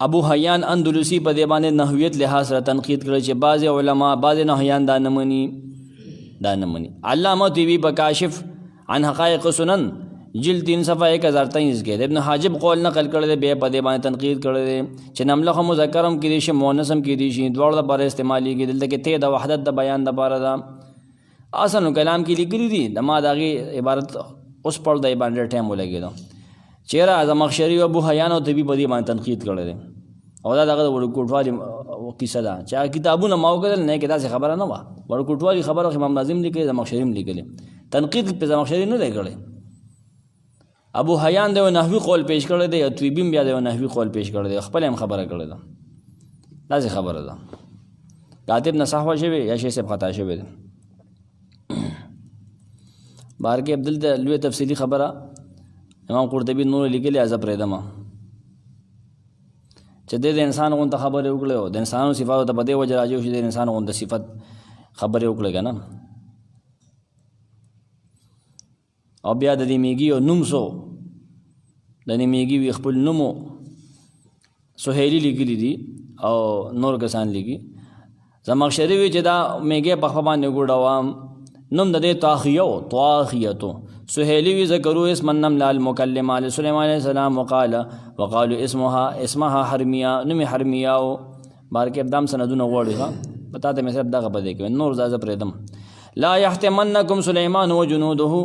ابو حیان اندلسی په دې باندې نحویت لحاظ سره تنقید کړی چې بعض علما بعض نحویان دا نه مني. علامه طیبی په کاشف عن حقایق سنن جلد 3 صفحه 1023 کې ابن حاجب قول نقل کړی دی په دې باندې تنقید کړی دی چې نمله خو مذکر هم کېدی شي مؤنث هم کېدی شي دواړو لپاره استعمالي کې. دلته کې ته د وحدت د بیان لپاره دا آسانو کلام کې لیکلي دي. د ما دغه عبارت اوس پر د باندې ټایم ولګېدو چیرې زمخشري او ابو حیان او طبي په دې باندې تنقید کړی دی او دا دغه وړوکوټوالي کیسه ده چې کتابونه ما وکتل نه کې داسې خبره نه وه. وړوکوټوالي خبره امام ناظم لیکلې زمخشري هم لیکلې. تنقید په زمخشري نه دی کړی. ابو حیان د یو نحوي قول پیش کړی دی او طبي هم بیا د یو نحوي قول پیش کړی دی خپل هم خبره کړې ده. داسې خبره ده کاتب نه صحوه شوی یا شی صاحب خطا شوی دی. بهر کې عبدالله لوی تفصیلي خبره امام قرطبي نور لیکلې ازه پرېږدم چې د انسان غونته خبرې وکړې او د انسانو صفاتو ته په دې وجه راځي چې د انسان غونته صفت خبرې وکړې که نه. او بیا د دې میږي او نوم سو د دې میږي وي خپل نومو سهیلي لیکلي دي او نور کسان لیکي. زمخشري وي چې دا میږي په خوا باندې ګوډوام نوم د دې طاخیتو سهیلی وی ذکروا اسم النمل المکلم علی سلیمان علیہ السلام وقالوا اسمها حرمیه نوم حرمیه او بار کې ابدام سندونه غوړي ها پتا ته مې صرف دغه بده کې نور زازه پرېدم لا یحتمنکم سلیمان و جنوده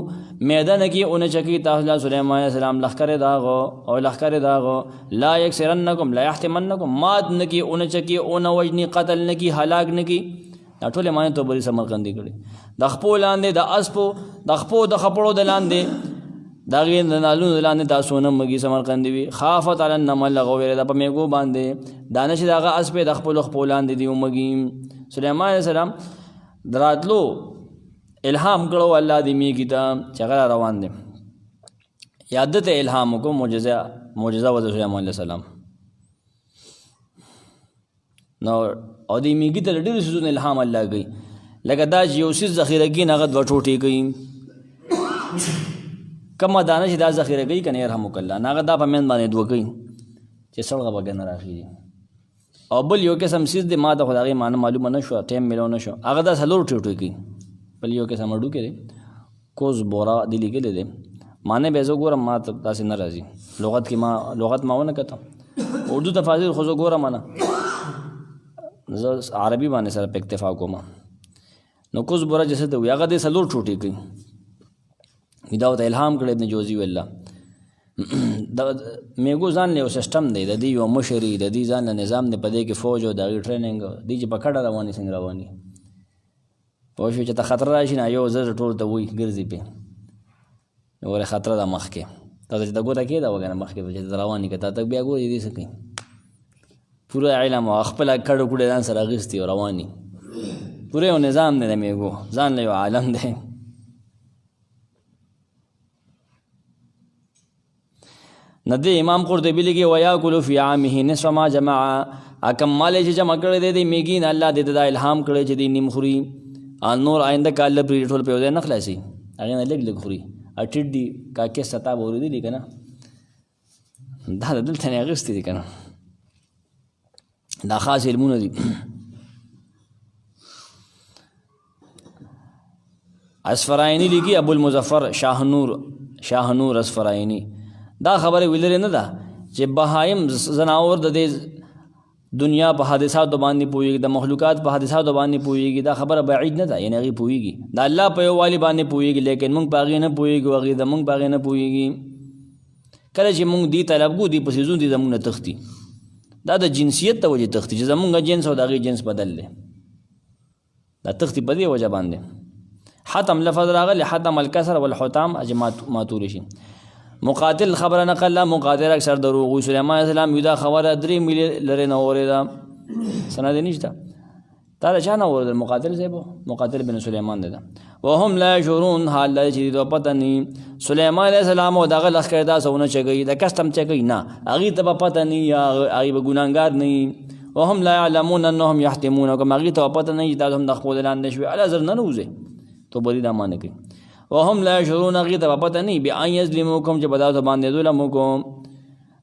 میدن کی اون چکی تاسو سلیمان علیہ السلام لخر داغو او لخر داغو لا یکسرنکم لا یحتمنکم مات نکی اون چکی اون وجنی قتل نکی هلاک نکی دا ټول معنی ته بری سمرقندی کړي د خپل لاندې د اسپو د خپو د خپړو د لاندې دا غین د نالو د لاندې تاسو نه مګي سمرقندی وی خافت علی النمل غویر د پمیګو باندې دانش دغه اسپې د خپل لاندې دی مګي سلیمان علیہ السلام دراتلو الهام کړو الله دې میږي ته چغه روان دي یادت الهام کو معجزه و سلیمان علیہ السلام نو او دې میږي ته ډېر څه الهام الله کوي لکه دا چې یو څه ذخیره کې نغد وټوټي کوي کما دانش دا ذخیره کوي کنه رحمک الله نغد دا په من باندې دوه کوي چې سړغه بګن راخي او بل یو قسم سیز دې ما ته خدای معنی معلومه نشو ټیم ملو نشو هغه دا سلور ټوټي کوي بل یو قسم اډو کې کوز بورا دلی کې دې معنی به زه ګورم ما ته تاسو نه راځي لغت ما ونه کته اردو تفاسیر خو زه ګورم نه زه عربي باندې سره په اکتفا کوم نو کوز بورا جسه ته وي هغه دې سلور ټوټي کوي دا ته الهام کړی ابن جوزی والله دا میګو ځان له سیستم دی د دې یو مشري د دې ځان له نظام نه پدې کې فوج او د ټریننګ دی چې پکړه رواني څنګه رواني پوه شو چې ته خطر راشي نه یو زر ټول ته وي ګرځي په نو خطر د مخ کې ته چې د ګوته کې دا وګنه مخ کې چې رواني کې ته بیا ګورې دې سکی پورا علم او خپل کډو کډه ځان سره غستی او رواني پورا یو نظام نه میګو ځان له عالم دی ندی امام قرطبی لګي وياكل في عامه نصف ما جمع اکم مال چې جمع کړی دی میګین الله دې دا الهام کړی چې دې نیم خوري ان نور آینده کال پر ټول په ودې نه خلاصي هغه نه لګ خوري اټډ دی کاکه ستا بورې دی کنه دا دلته نه غستی دی کنه دا خاص علمونه دي اسفراینی لګي ابو المظفر شاه نور اسفراینی دا خبره ویلره نه ده چې بهایم زناور د دې دنیا په حادثاتو باندې پويږي د مخلوقات په حادثاتو باندې پويږي دا خبره بعید نه ده یعنی هغه پويږي دا الله په یو والی باندې پويږي لیکن موږ باغې نه پويږي هغه د موږ باغې نه پويږي کله چې موږ دی طلبګو دی په سيزون دي زموږ نه تختی دا د جنسیت ته وجه تختی چې زموږ جنس او دغه جنس بدل لې دا تختی په دې وجه باندې حتم لفظ راغلی حتم الكسر والحتام اجماعت ماتور شي مقاتل خبره نقل مقاتل اکثر دروغ سليمان عليه السلام یدا خبره 3 میل لره نه اوریدا سند نشته تعالی چانه اور مقاتل صاحب مقاتل بن سليمان ده وهم لا يشعرون حال لا چې دوه پته ني سليمان عليه السلام او دغه لخر دا سونه چګي د کستم چګي نه اغي ته پته ني یا اغي ګونانګار ني وهم لا يعلمون انهم يحتمون كما اغي ته پته ني دا هم د خپل لاندې شوی علي زر نه نوځي تو بری دا مان کوي وهم لا يشعرون اغي ته پته ني بي ان يظلمكم چې بداو ته باندې ظلم وکم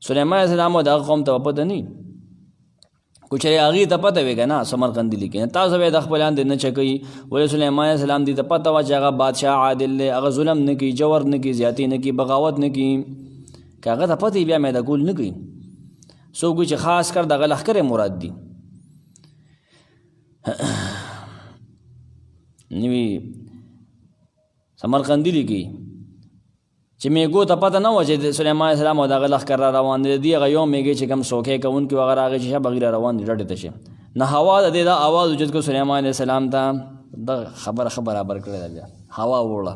سليمان عليه السلام او د قوم ته پته ني کچره اغي ته پته وګنا سمرقندی لیکن تاسو به د خپل لاندې نه چکی ول سليمان عليه السلام دې ته پته وا چې هغه بادشاہ عادل له هغه ظلم نه کی جور نه کی زیاتی نه کی بغاوت نه کی کاغه ته پته بیا مې دا ګول نه کی سو چې خاص کر د غلخ کرے مراد دي نیوی سمرقندی لیکي چې میګو ته پته نه و چې سليمان عليه السلام او د غلخ کر روان دي هغه یو میګي چې کم سوکې کوون کې وغیرہ هغه چې بغیر روان دي ډټه ته شي نه هوا د دې आवाज وجد کو سليمان عليه السلام ته د خبر برابر کړی دی هوا وړه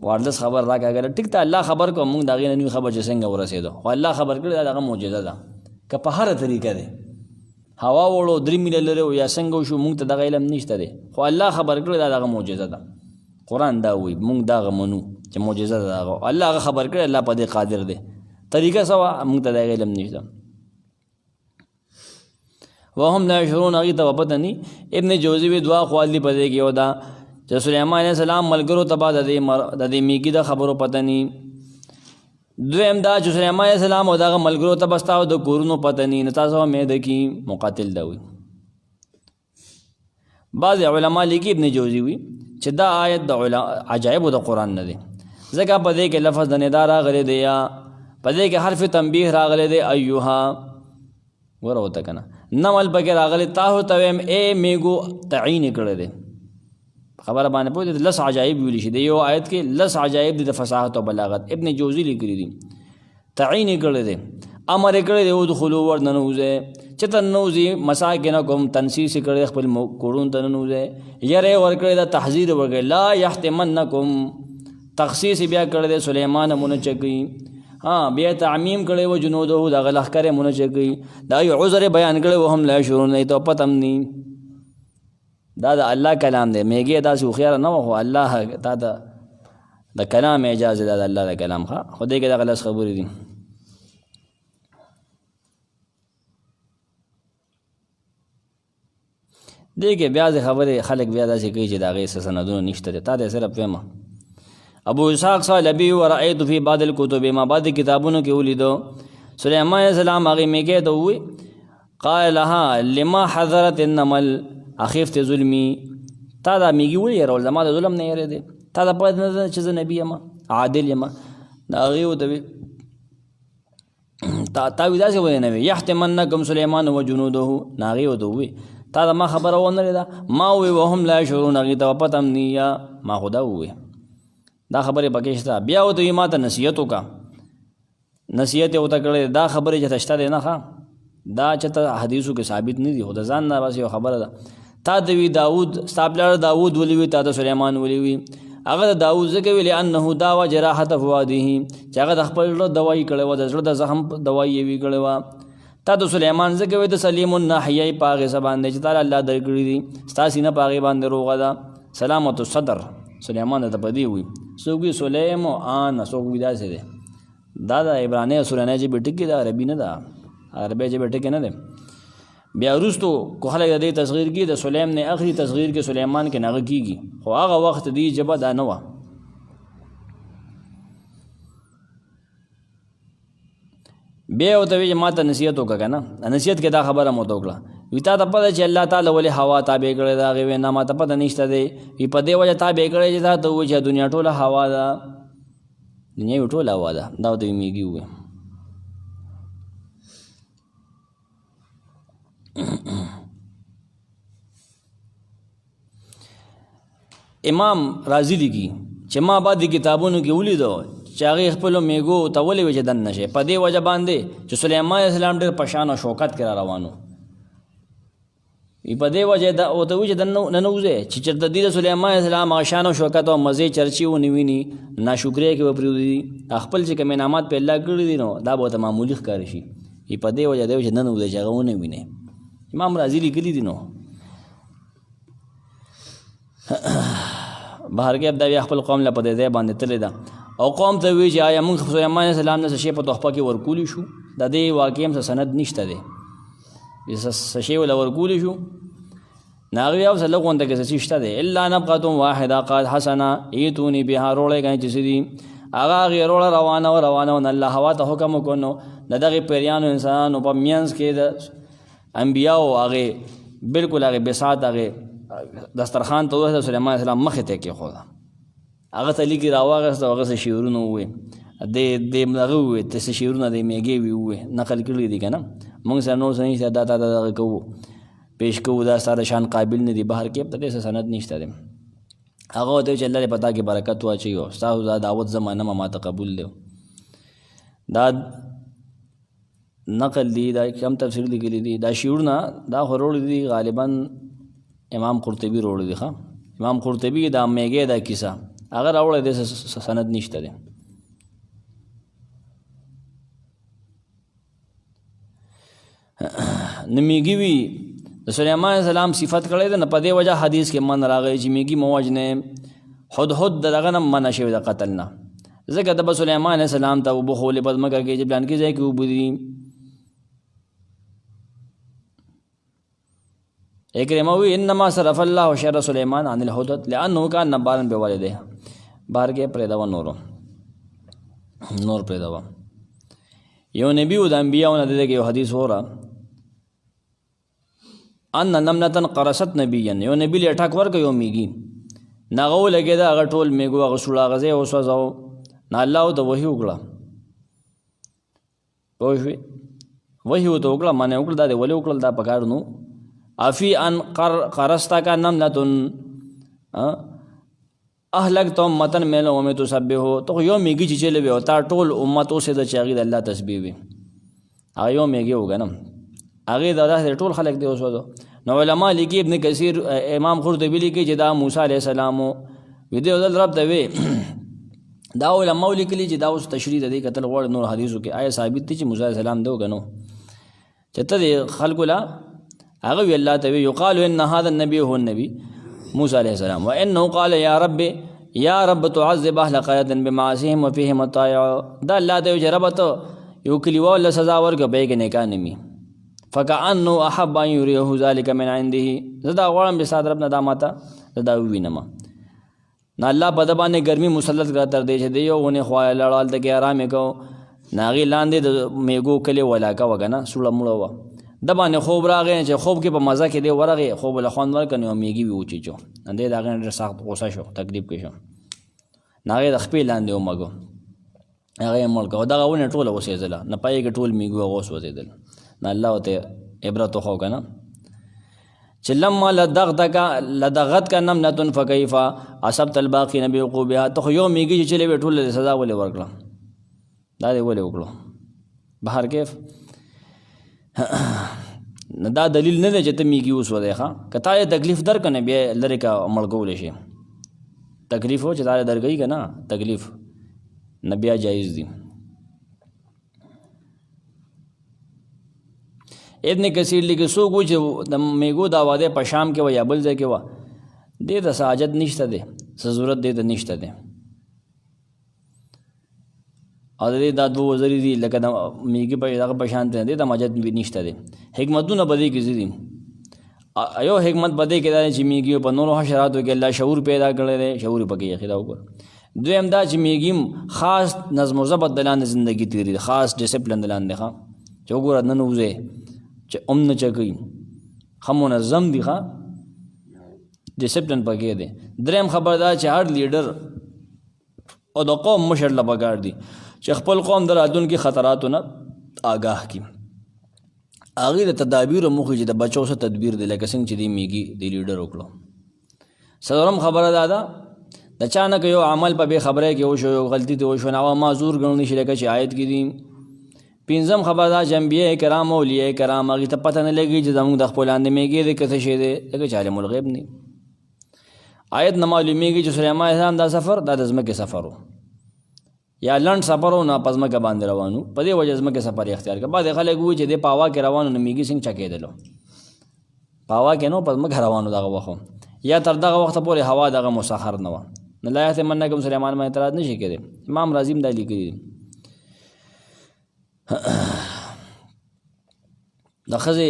واردس خبر راکا اگر ټیک ته الله خبر کو موږ دغه نه خبر چې څنګه ورسېدو خو الله خبر کړی دغه معجزه ده که په هر طریقه ده هوا وړو 3 میل لري یا څنګه شو موږ ته دغه علم نشته ده خو الله خبر کړی دغه معجزه ده قرآن دا وی موږ دغه منو چې معجزه ده الله هغه خبر کړی الله په دې قادر ده طریقه سوا موږ ته دغه علم نشته وهم لا يشعرون اغي ته پته ني ابن جوزی وی دعا خوالی پدې کې ودا چې سليمان عليه السلام ملګرو ته بعد د دې میګي د خبرو پته ني دویم دا چې سليمان عليه السلام او دغه ملګرو ته بستاو د کورونو پته ني نتاسو مې د کی مقاتل دا وي بعض علما لیکي ابن جوزی وی چې دا آیت د عجایب د قران نه دي ځکه پدې کې لفظ د ندا راغلی دی یا پدې کې حرف تنبیه راغلی دی ايها ورته کنه نمل بغیر راغلی تاسو ته اے میګو تعین کړی دی خبره باندې پوه دي. لس عجایب ویل شي د یو آیت کې، لس عجایب دي د فصاحت او بلاغت. ابن جوزی لیکلي دي، تعین یې کړی دی، امر یې کړی دی ادخلوا ورننوځئ، چې ته ننوځي مساکنکم، تنسیس یې کړی خپل کورونو ته ننوځئ، یری یې ورکړی ده، تحذیر یې ورکړی، لا یحتمنکم، تخصیص یې بیا کړی دی سلیمان منچکي، بیا تعمیم کړی و جنوده دغه لښکر یې منچکي، دا یو عذر بیان کړی وهم لا یشعرون، ته پته هم نی. دا د الله کلام دی، میږي داسې هوښیاره نه وه، خو الله تا ته د کلام اجازه ده، د الله د کلام ښه، خو دې کې دغه لس خبرې دي. دې کې بیا خبرې خلک بیا داسې کوي چې د هغې څه سندونه نشته دی، تا دی صرف ویمه. ابو اسحاق صالبي ورأیت فی بعض الکتب، ما بعض کتابونو کې ولیدو سلیمان علیه السلام هغې میږی ته ووایي قال لها لما حضرت النمل اخیفت ظلمي، تا دا میږي ولې یېرول، زما د ظلم نه یېرېدې، تا دا پته نه ده چې زه نبي یم عادل یم. د هغې ورته وي تا وي داسې ولې نه وي یحتمنکم سلیمان و جنوده، نه هغې ورته ووایي تا دا ما خبره ونه لرېده، ما ووایي وهم لا یشعرون، هغې ته پته هم نه یا ما خو دا ووایي. دا خبرې پکې شته. بیا ورته وي ما ته نصیحت وکړه، نصیحت یې ورته کړی، دا خبرې چې ته شته دی نه ښه، دا چېرته حدیثو کې ثابت نه دي، خو د ځان نه بس یو خبره ده. تا ته وي داود، ستا پلار داود ولي وي، تا ته سلیمان ولي وي. هغه د داود ځکه وي لأنه داوه جراحة فؤاده، چې هغه د خپل زړه دوایي کړې وه، د زړه د زخم دوایي یې وي کړې وه. تا د سلیمان ځکه وي د سلیم الناحیې په هغې څه باندې چې تعالی الله درکړي دي، ستا سینه په هغې باندې روغه ده، سلامت الصدر. سلیمان ته په دې وي، څوک وي سلیم آن، څوک وي داسې دی. دا د عبرانۍ او سورانۍ ژبې ټکي ده، عربي نه ده، عربۍ ژبې ټکي نه دی. بیا وروستو کو خلک د دې تصغیر کې د سلیم نه اخري تصغیر کې سلیمان کې نغه کېږي، خو هغه وخت دې ژبه دا نه وه. بیا ورته وایي چې ما ته نصیحت وکړه که نه، نصیحت کې دا خبره مو ته وکړه، وي تا ته پته چې الله تعالی ولې هوا تابع کړې ده، هغې وایي نه ما ته پته نشته دی، وي په دې وجه تابع کړې چې تا ته ووایي چې دنیا ټوله هوا ده، دنیا یې ټوله هوا ده. دا ورته میږي ووایي. امام رازی لیکي چې ما بعد د کتابونو کې ولیدو چې هغې خپلو میږو ته ولې وایي چې دن نه شي، په دې وجه باندې چې سلیمان علیه السلام ډېر په شان او شوکت کې را روان و، په دې وجه ورته وایي چې دن ننوځئ، چې چېرته دوی د سلیمان علیه السلام هغه شان او شوکت او مزې چرچې ونه ویني، ناشکرۍ کې به پرېږدي، خپل چې کوم انعامات په الله کړي دي نو دا به ورته معمولي ښکاره شي، په دې وجه دی چې ننوځئ چې هغه ونه وینئ. امام رازي لیکلي دي. نو بهر کې دا بیا خپل قوم له په دې ځای باندې تللی ده، او قوم ته وایي چې آیا موږ سلیمان علیه السلام نه څه شی په تحفه کې ورکولی شو، د دې واقع هم څه سند نشته دی، څه شی ورله ورکولی شو، نه هغوی او څه لږ غونده کې څه شی شته دی. الا نبقة واحده قد حسنه ایتوني بها، روړی ګڼې چې څه دي هغه هغې روړه روانه ونه الله هوا ته حکم وکړ. نو د دغې پیریانو انسانانو په منځ کې د انبیاو هغې بلکل هغې بساط هغې دسترخوان ته وویل، سلیمان علیه السلام مخې ته یې کېښوده، هغه ته لیکي راواغېسته، هغه څه شعرونه ووایي، د هغه ووایي څه شعرونه د میږې وي ووایي، نقل کړي دي که نه، موږ سره نور څه نشته، دا تا ته دغه کوو پیش کوو، دا ستا د شان قابل نه دي، بهر کې په دې څه سند نشته دی. هغه ورته وایي چې الله دې په تا کې برکت واچوي او ستاسو دا دعوت زه منمه، ما ته قبول دی. دا نقل دی، دا کم تفسیر لیکلي دي، دا شعرونه دا خو روړي دي غالبا امام قرطبي روړي دي. امام قرطبي دا میږې دا کیسه هغه راوړی دی، سند نشته دی. نه میږي وي د سلیمان علیه السلام صفت کړی دی، نه په دې وجه حدیث کې من راغی چې میږي مه وژنې، هدهد د دغه نه منع شوی د قتل نه، ځکه د به سلیمان علیه السلام ته اوبه خولې په ځمکه کې چې پلانکي ځای کې اوبه دي. اکرمه وی انما صرف الله شر سلیمان عن الهدد لانه كان نبالا بوالده، بهر کې پرېږدوه نور پرېږدوه. یو نبي و د انبیاو نه د دې کې یو حدیث وره، ان نملة قرصت نبیا، یو نبي له اټک ورکړ یو میږي، نه هغه ولګېده، هغه ټول میږو هغه سوړ هغه ځای وسوځاوه، نه الله ورته وحي وکړه، پوه شوې، وحي ورته وکړه، منع وکړه، دا دې ولې وکړل، دا پکار نو. افی ان قرصتک نملة، اهلک تو امتن من الامم تسبحو تو یو میږي چې چلې وي او تا ټول امت اوسې د چاغي د الله تسبیح وي هغه یو میږي وګنم هغه د ټول خلک دی اوسو نو علما لیکي ابن کثیر امام قرطبی لیکي چې دا موسی علیه السلام ویډیو دل رب ته وی دا علما لیکلي چې دا اوس تشریح د دې قتل غوړ نور حدیثو کې آیا ثابت دي چې موسی علیه السلام دو غنو چې ته خلق لا هغه وی الله ته یقال ان هذا النبي هو النبي موسی علیه السلام وانه قال یا رب تعذب اهل قريه بمعاصيهم وفيهم الطائع دا الله ته رب ته یو کلیوال سزا ورکړه به کې نه کانمي فكأنه احب ان يريه ذلك من عنده زدا غوړم به صادر ابن داماتا زدا وینما نه الله په دبانې ګرمي مسلط کړ تر دې چې دیونه خو لړال د کې آرام کو ناغي لاندې د میګو کلی ولاکا وګنه سوړه مړه و د باندې خوب راغی چې خوب کې په مزه کې دی ورغه خوب له خوان ورکنه او میګي وی اوچي چو اندې دا غن سخت غوسه شو تکلیف کې شو ناغي د خپل لاندې او مګو هغه ملک او دا غونه ټوله وسېزله نه پای کې ټول میګو غوس وځیدل نه الله ته عبرت خو کنه چې لما لدغت کا نمنه فكيف اصبت الباقي نبي عقوبها ته یو میګي چې له ټوله سزا ولې ورکړه دا دې ولې وکړو بهر کیف دا دلیل نه دی چې ته میږي اوس ودی ښه که تا یې تکلیف درکنه بیا لرې کا مړ کولی شي تکلیف و چې تا یې درکوي که نه تکلیف نه بیا جایز دی ابن کثیر لیکي څوک و چې د میږو دا واده په شام کې و یا بل ځای کې و دې ته څه حاجت نشته دی څه ضرورت دې ته نشته دی او دې دا دوه وزري دي لکه د میږي په دغه په شان دي د مجد نشته دي حکمتونه بدې کې دي ایو حکمت بدې کې دا چې میږي په نورو حشراتو کې الله شعور پیدا کړی دی شعور پکې یې خدا وکړ دویم دا چې میږي خاص نظم و ضبط دلان زندگی تیری خاص ډیسپلین دلان دی ښه چې وګوره نن وځي چې نه چګي هم منظم دي ښه ډیسپلین پکې دی دریم خبردار چې هر لیډر او د قوم مشر له بګار دي چې خپل قوم د راتلونکي خطراتو نه آگاه کی هغې د تدابیر موخې چې د بچو څه تدبیر دی لکه څنګه چې دی میږي د لیډر وکړو څلورم خبره دا ده د چا نه که یو عمل په بې خبرۍ کې وشو یو غلطي ته وشو نو هغه معذور ګڼلی شي لکه چې آیت کې دي پنځم خبره دا چې انبیاء کرام او اولیاء کرام هغې ته پته نه لګي چې زموږ د خپل لاندې میږي دی که څه شی دی لکه چې عالم الغیب نه آیت نه معلومیږي چې سلیمان علیه السلام دا سفر دا د ځمکې سفر و یا لنډ سفر و نه په ځمکه باندې روانو په دې وجه ځمکې سفر یې اختیار کړ بعضې خلک وایي چې دې په هوا کې روانو نو میږي څنګه چکېدلو په هوا کې نو په ځمکه روانو دغه وخت یا تر دغه وخته پورې هوا دغه مسخر نه وه نو لا یحتمنکم سلیمان باندې اعتراض نه شي کېدی امام راضي هم دا لیکلي دي د ښځې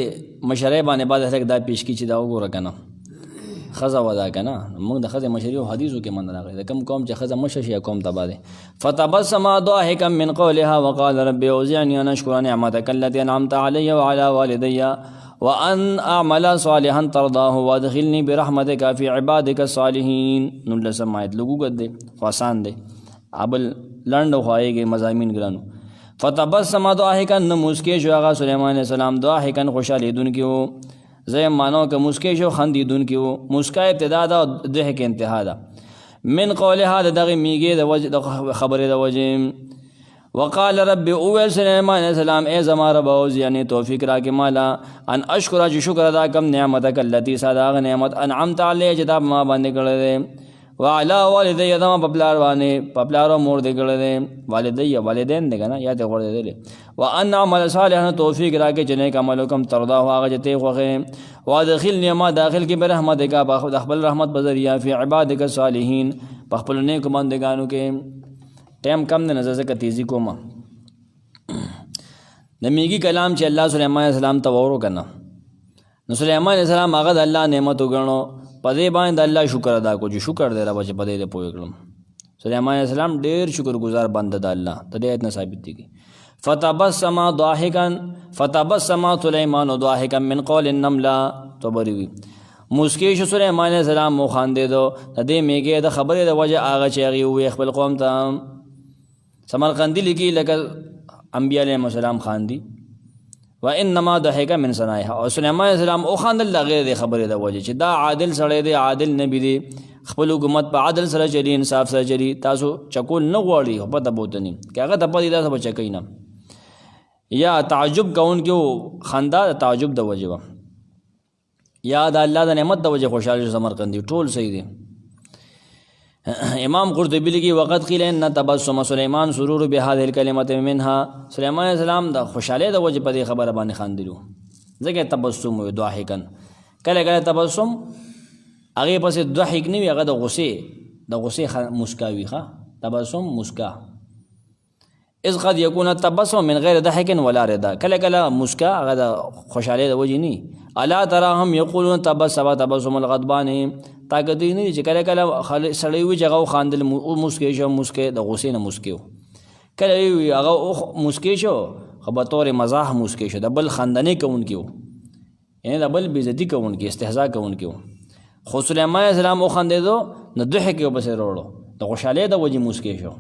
مشرۍ باندې بعضې خلک دا پیش کړي چې دا وګوره که نه ښځه ودا که نه موږ د ښځې مشري او حدیثو کې من راغلی د کوم قوم چې ښځه مشر شي یا قوم تباه دی فتبسم ضاحكا من قولها وقال رب اوزعني ان اشكر نعمتك التي انعمت علي وعلى والدي وان اعمل صالحا ترضاه وادخلني برحمتك في عبادك الصالحين نو لسم آیت لګوګت دی خو آسان دی ابل لنډ خو هغې مضامین ګرانو فتبسم ضاحكا نو مسکې شو هغه سلیمان علیه السلام ضاحكا خوشحالېدونکي و زیم مانو که مسکې شو خندیدونکي و مسکا ابتدا ده ضحک انتها ده من قولها د دغې میږې د خبرې د وجې وقال رب اویل سلیمان علیه السلام ای زما رب اوزعني توفیق راکې مالا ان اشکره چې شکر ادا کم نعمتک التي ستا د هغه نعمت انعمت علیه چې تا په ما باندې کړی دی وعلی والدی زما په پلار باندې په پلار او مور دې کړی دی والدی والدین دی که نه یا ته غوړېدلی وان اعمل صالحا توفیق راکې چې نیک عمل وکړم ترضاه هغه چې ته یې خوښې وادخلني ما داخل کې برحمتک د خپل رحمت په ذریعه فی عبادک الصالحین په خپلو نیکو بندګانو کې ټایم کم دی نه زه ځکه تیزي کوم د میږي کلام چې الله سلیمان علیه السلام ته وورو که نه نو سلیمان علیه السلام هغه د الله نعمت وګڼو په دې باندې د الله شکر ادا کو چې شکر دی ربه چې په دې پوه کړم سلیمان علیه السلام ډېر شکر گزار بنده د الله د دې آیت نه ثابت دی فتبسم ضاحكا فتبسم سلیمان ضاحكا من قول النمله طبري وي مسکې شو سلیمان علیه السلام وخندېدو د دې میږې د خبرې د وجه هغه چې هغې وویې خپل قوم ته سمرقندي لیکي لکه انبیا علیهم السلام خاندي و انما ضحك من صنایعها او سلیمان علیه السلام وخندل د غیر د خبرې د وجه چې دا عادل سړی دی عادل نبی دی خپل حکومت په عدل سره چلی، انصاف سره چلی. تاسو چکول نه غواړي خو پته بوته نه که هغه ته پته دا به چکوي نه. یا تعجب کوونکي خندا د تعجب د وجې وه، یا د الله د نعمت د وجې خوشحاله شو سمرقندي. ټول صحیح دی. امام قرطبي لیکي وقت قیل ان تبسم سلیمان سرور بهذه الکلمه منها. سلیمان علیه السلام د خوشحالۍ د وجې په دې خبره باندې خندلو، ځکه تبسم وي ضاحکن. کله کله تبسم هغې پسې ضحک نه وي، هغه د غصې مسکا وي. تبسم مسکا. اذ قد یکون التبسم من غیر ضحک ولا رضا. کله کله مسکا هغه د خوشحالۍ د وجې نه. الا تراهم یقولون تبسم تبسم الغضبان. طاقت دی نه چې کله کله سړی وي چې هغه خاندل مسکې شو، مسکې د غصې نه مسکې و. کله وي هغه مسکې شو خو به طور مزاح مسکې شو، د بل خندنې کوونکي و، یعنې د بل بېزتي کوونکي، استهزا کوونکي و. خو سلیمان علیه السلام وخندېدو نو ضحک یې ورپسې راوړو، د خوشحالۍ د وجې مسکې شو.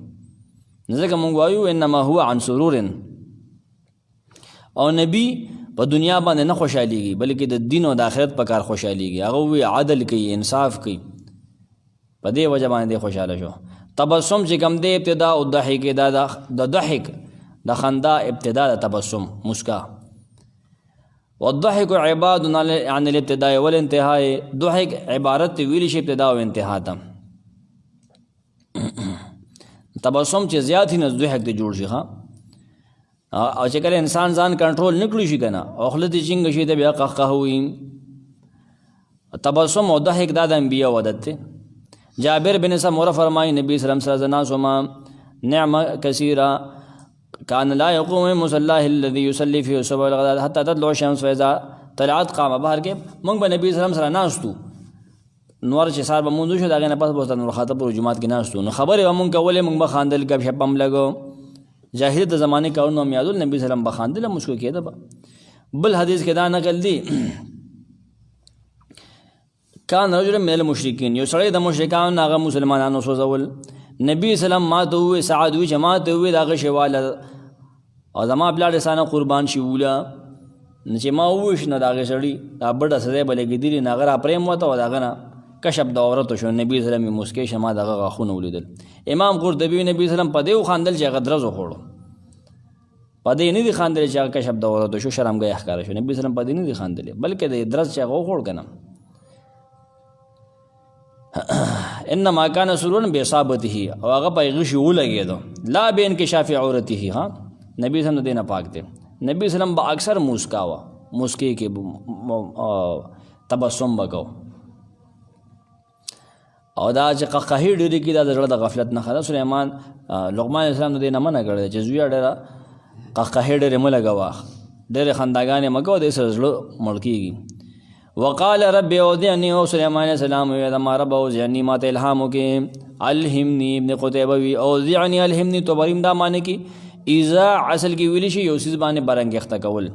ځکه موږ وایو انما هو عن سرور. او نبی په دنیا باندې نه خوشحالېږي بلکې د دین او د آخرت په کار خوشحالېږي. هغه وی عدل کوي، انصاف کوي، په دې وجه باندې خوشحاله شو. تبسم چې کوم دی ابتدا او ضحک، دا د ضحک د خندا ابتدا د تبسم مسکا. والضحك عباد عن الابتداء والانتهاء. ضحک عبارت ویل شي ابتدا او انتها ته. تبسم چې زیات نه ضحک ته جوړ شي. او چې کله انسان ځان کنټرول نه کړی شي که نه او خوله دې چینګه شي ته بیا قهقه وي. تبسم او ضحک دا د انبیاء عادت دی. جابر بن سموره فرمایي نبی صلی الله علیه وسلم نعمه کثیره کان لا یقوم مصلاه الذي يصلي فيه الصبح والغداء حتى تطلع الشمس فاذا طلعت قام. بهر کې موږ به نبی صلی الله علیه وسلم سره ناستو، نور چې سار به مونږ شو د هغې نه پس به ورته نور خاطب پر جومات کې ناستو، نو خبرې به مونږ کولې، مونږ به خاندل، ګپ شپ هم لګو. جاهلیت د زمانې کارونه هم یادول، نبي صلی الله علیه وسلم به خاندل، مسکو کېده به. بل حدیث کې دا نقل دی کان رجل من المشرکین، یو سړی د مشرکانو نه هغه مسلمانانو سوځول. نبي صلی الله علیه وسلم ما ته ووایي، سعد وایي چې ما ته ووایي د هغه شیواله او زما پلار رسانه قربان شي وله. نو چې ما وویش نو د هغې سړي دا بډه سړی به لګېدلي نو هغه راپرېم وته او د هغه نه کشف د عورتو شو. نبي صلی الله علیه وسلم مسکې شه، ما د هغه غاښونه ولیدل. امام قرطبي نبي صلی الله علیه وسلم په دې وخاندل چې هغه درز وخوړو، په دې نه دي خاندلی چې هغه کشف د عورتو شو، شرمګۍ ښکاره شو. نبي صلی الله علیه وسلم په دې نه دي خاندلی بلکې د درز چې هغه وخوړ که نه. انما کان سرورا باصابته، او هغه په هغې شي ولګېدو، لا بانکشاف عورته. نبي صلی الله علیه وسلم د دې نه پاک دی. نبي صلی الله علیه وسلم به اکثر مسکا وه، مسکې کې تبسم به کو. او دا چې قهقهې ډېرې کړي دا د زړه د غفلت نښه ده. سلیمان لقمان علیه السلام د دې نه منع کړی دی چې زویه ډېره قهقهې ډېرې مه لګوه، ډېرې خنداګانې مه کوه، دې سره زړه مړ کېږي. وقال رب اودعني، او سلیمان علیه السلام وی زما رب اوزعني، ما ته الهام وکړې. الهمني ابن قتیبه وی اوزعني الهمني طبریم دا معنی کې ایزا اصل کې ویلی شي یو څیز باندې برانګېخته کول.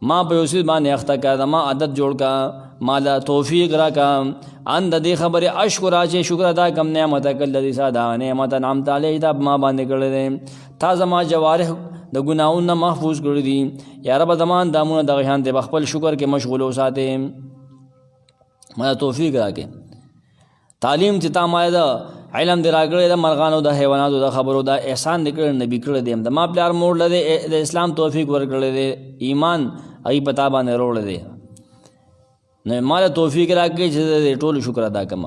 ما په یو څیز باندې اخته کړه، ما عادت جوړ کا، ما لا توفیق را کا ان د دې خبرې اشکر چې شکر ادا کم نعمت کل الذي ساده نعمت انعمت علیه دا ما باندې کړی دی. تا زما جوارح د ګناهونو نه محفوظ کړي دي. یا رب زمان دامونه دغه شان دی، بخپل شکر کې مشغول وساتې، ما توفیق راکې. تعلیم چې تا ما د علم دی راکړی د مرغانو د حیواناتو د خبرو دا احسان دی کړی، نبي کړی دی. د ما پلار موړ لدی د اسلام توفیق ورکړی دی، ایمان هغې په تا باندې روړی دی. نو ما له توفیق راکړي چې د ټولو شکر ادا کړم.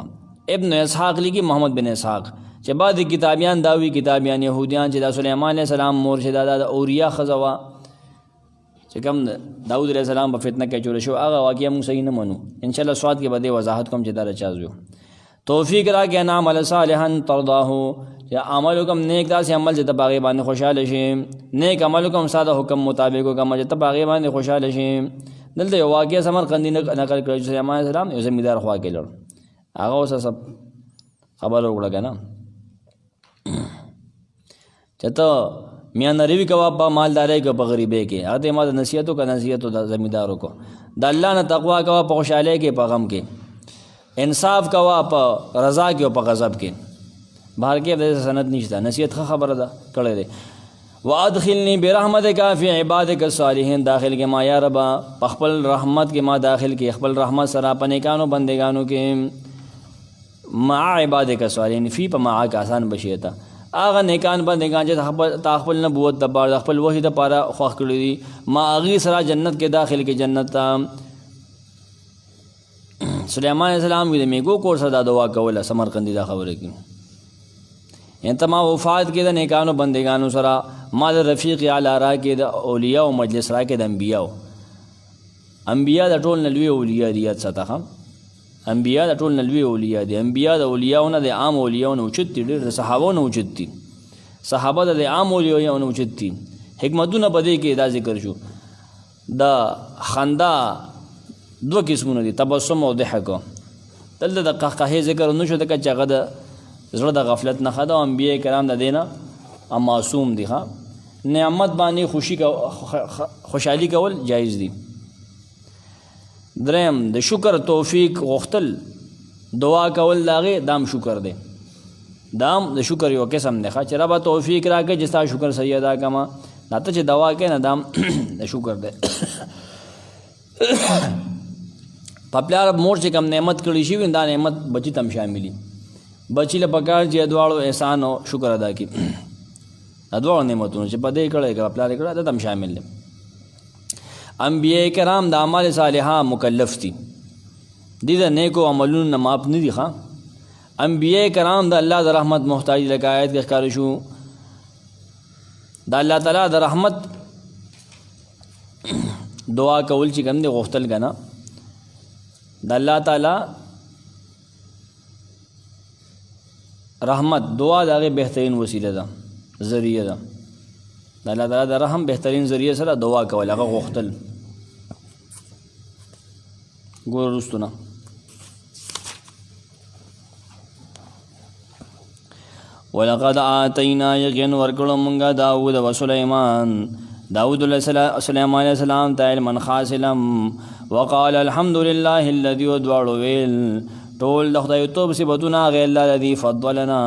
ابن اسحاق لیکي، محمد بن اسحاق، چې بعضې کتابیان دا وي، کتابیان یهودیان، چې دا سلیمان علیه السلام مور چې دا د اوریا ښځه وه چې کوم داود علیه السلام په فتنه کې چوره شو، هغه واقعه موږ صحیح نه منو. انشاءالله سواد کې به دې وضاحت کوم چې دا چا زوی توفیق راکړي. ان عمل صالحا ترضاه، چې عمل وکړم نیک، داسې عمل چې ته په هغې باندې خوشحاله شي. نیک عمل وکړم ستا د حکم مطابق وکړم چې ته په هغې باندې خوشحاله شي. دلته یو واقعه سمرقندي نقل کړی چې سلیمان علیه السلام یو زمیندار خوا کې لړ، هغه اوس سب خبره وکړه که نه چې ته میانروي کوه په مالدارۍ که په غریبۍ کې. هغه ته ما د نصیحت وکړه، نصیحت د زمیندار وکړو. د الله نه تقوا کوه په خوشحالۍ کې، په غم کې. انصاف کوه په رضا کې او په غضب کې. بهر کې د سند نشته، نصیحت ښه خبره ده کړی دی. وادخلنی برحمتک فی عبادک الصالحین، داخل کې ما یا رب، په خپل رحمت کې ما داخل کې، خپل رحمت سره په نیکانو بندگانو کې. مع عبادک الصالحین فی په مع کا آسان بشي ته هغه نیکان بندگان چې خپل نبوت د پاره خپل وحی د پاره خوښ کړی دي ما هغې سره جنت کې داخل کې جنت ته سلیمان علیہ السلام وی د میګو کور سره دا دعا کوله سمرقندي دا خبره کی انت ما وفات کې د نیکانو بندگانو سره ما د رفیق اعلی را کې د اولیاء او مجلس را کې د انبیاء د ټول نلوی اولیاء دي څه انبیاء د ټول نلوی اولیاء دي انبیاء د اولیاءونه د عام اولیاءونه اوچت دي ډېر د صحابهونه اوچت دي صحابه د عام اولیاءونه اوچت دي حکمتونه په دې کې دا ذکر شو د خندا دو قسمونه دي تبسم او ضحک دلته د قهقهې ذکر نه شو ځکه چې هغه د زړه د غفلت نه ښه ده او انبیاء کرام د دې نه معصوم دي ښه نعمت باندې خوشحالي کول جایز دي دریم د شکر توفیق غوښتل دعا کول د هغې دام شکر دی دام د شکر یو قسم دی ښه چې ربه توفیق راکړې چې ستا شکر صحیح ادا کړمه دا ته چې دعا کوې نه دام د شکر دی په پلار مور چې کوم نعمت کړی شي وي دا نعمت بچي ته هم شاملي بچي له پکار چې دواړو احسان او شکر ادا کړي دا دواړو نعمتونه چې په دې کړی که په پلار یې کړی دا هم شامل دی انبیاء کرام د اعمال صالحه مکلف دي دي د نیکو عملونو نه معاف نه دي ښه انبیاء کرام د الله د رحمت محتاج لکه آیت کې ښکاره شو د الله تعالی د رحمت دعا کول چې کوم دی غوښتل که نه د الله تعالی رحمت دعا د هغې بهترین وسیله ده ذریعه ده د الله تعالی د رحم بهترین ذریعه سره دعا کول هغه غوښتل ګوره وروستو نه ولقد آتینا یقین ورکړو مونږه داود و سلیمان داود سلیمان علیہ السلام ته علما خاص علم وقال الحمد لله الذي ودواړو ویل ټول د خدای توب صفتونه هغې الله الذي فضلنا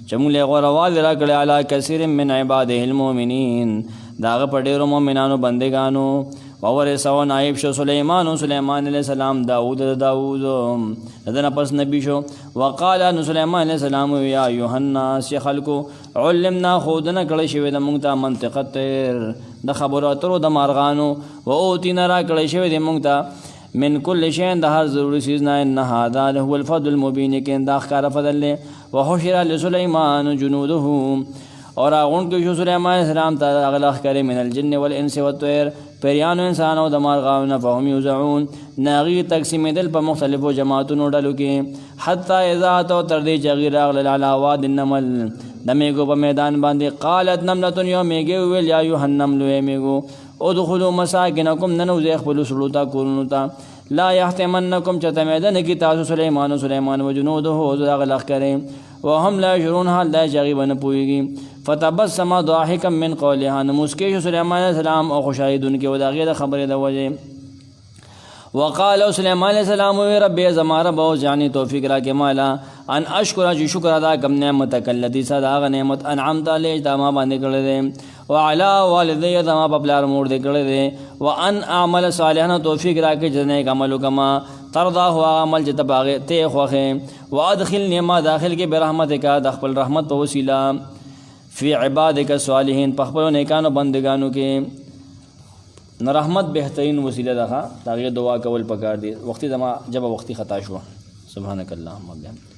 چې موږ له غوره والی راکړی علی کثیر من عباده المؤمنین د هغه په ډېرو مؤمنانو بندګانو وورثه نایب شو سلیمان علیه السلام داود د نه پس نبی شو وقال نو سلیمان علیه السلام یا ایها الناس چې خلکو علمنا ښودنه کړی شوې ده موږ ته منطق الطیر د خبرو اترو د مارغانو و اوتینا را کړی شوې ده موږ ته من کل شیء د هر ضروري څیز نه ان هذا هو الفضل المبین کې دا ښکاره فضل دی وحشر لسلیمان جنوده اور اغون کې شو سلیمان علیه السلام ته هغه لښکرې من الجن والانس والطیر پیریانو انسانو د مارغانو فهم یوزعون ناغي تقسیمېدل په مختلفو جماعتونو ډلو کې حتی اذا اتوا تر دې چې هغې راغلل علی واد النمل د میږو په میدان باندې قالت نملة یو میږې وویل یا ایها النمل ای میږو ادخلوا مساکنکم ننوځئ خپلو سړو ته کورونو ته لا یحتمنکم چې تمېده نه کړي تاسو سلیمان و جنوده د هغه لښکرې وهم لا یشعرون حال دا چې هغې به نه پوهېږي فتبسم ضاحکا من قولها نو مسکی شو سلیمان علیه السلام او خوشحالېدونکې و د هغې د خبرې د وجې وقال سلیمان علیه السلام وی ربی زما رب اوزعني توفیق راکړې ماله ان اشکر چې شکر ادا کړم نعمتک التي ستا د هغه نعمت انعمت علیه چې تا ما باندې کړی دی وعلى والدی زما په پلار مور دې کړی دی وان اعمل صالحا توفیق راکړې چې نیک عمل وکړم ترضاه عمل چې ته په هغې ته یې خوښې وادخلني ما داخل کې برحمتک د خپل رحمت په وسیله فی عبادک الصالحین په خپلو نیکانو بندګانو کې نو رحمت بهترین وسیله ده د هغې دعا کول پکار دی وختي زما جبه وختي خطا شوه سبحانک اللهم وبحمدک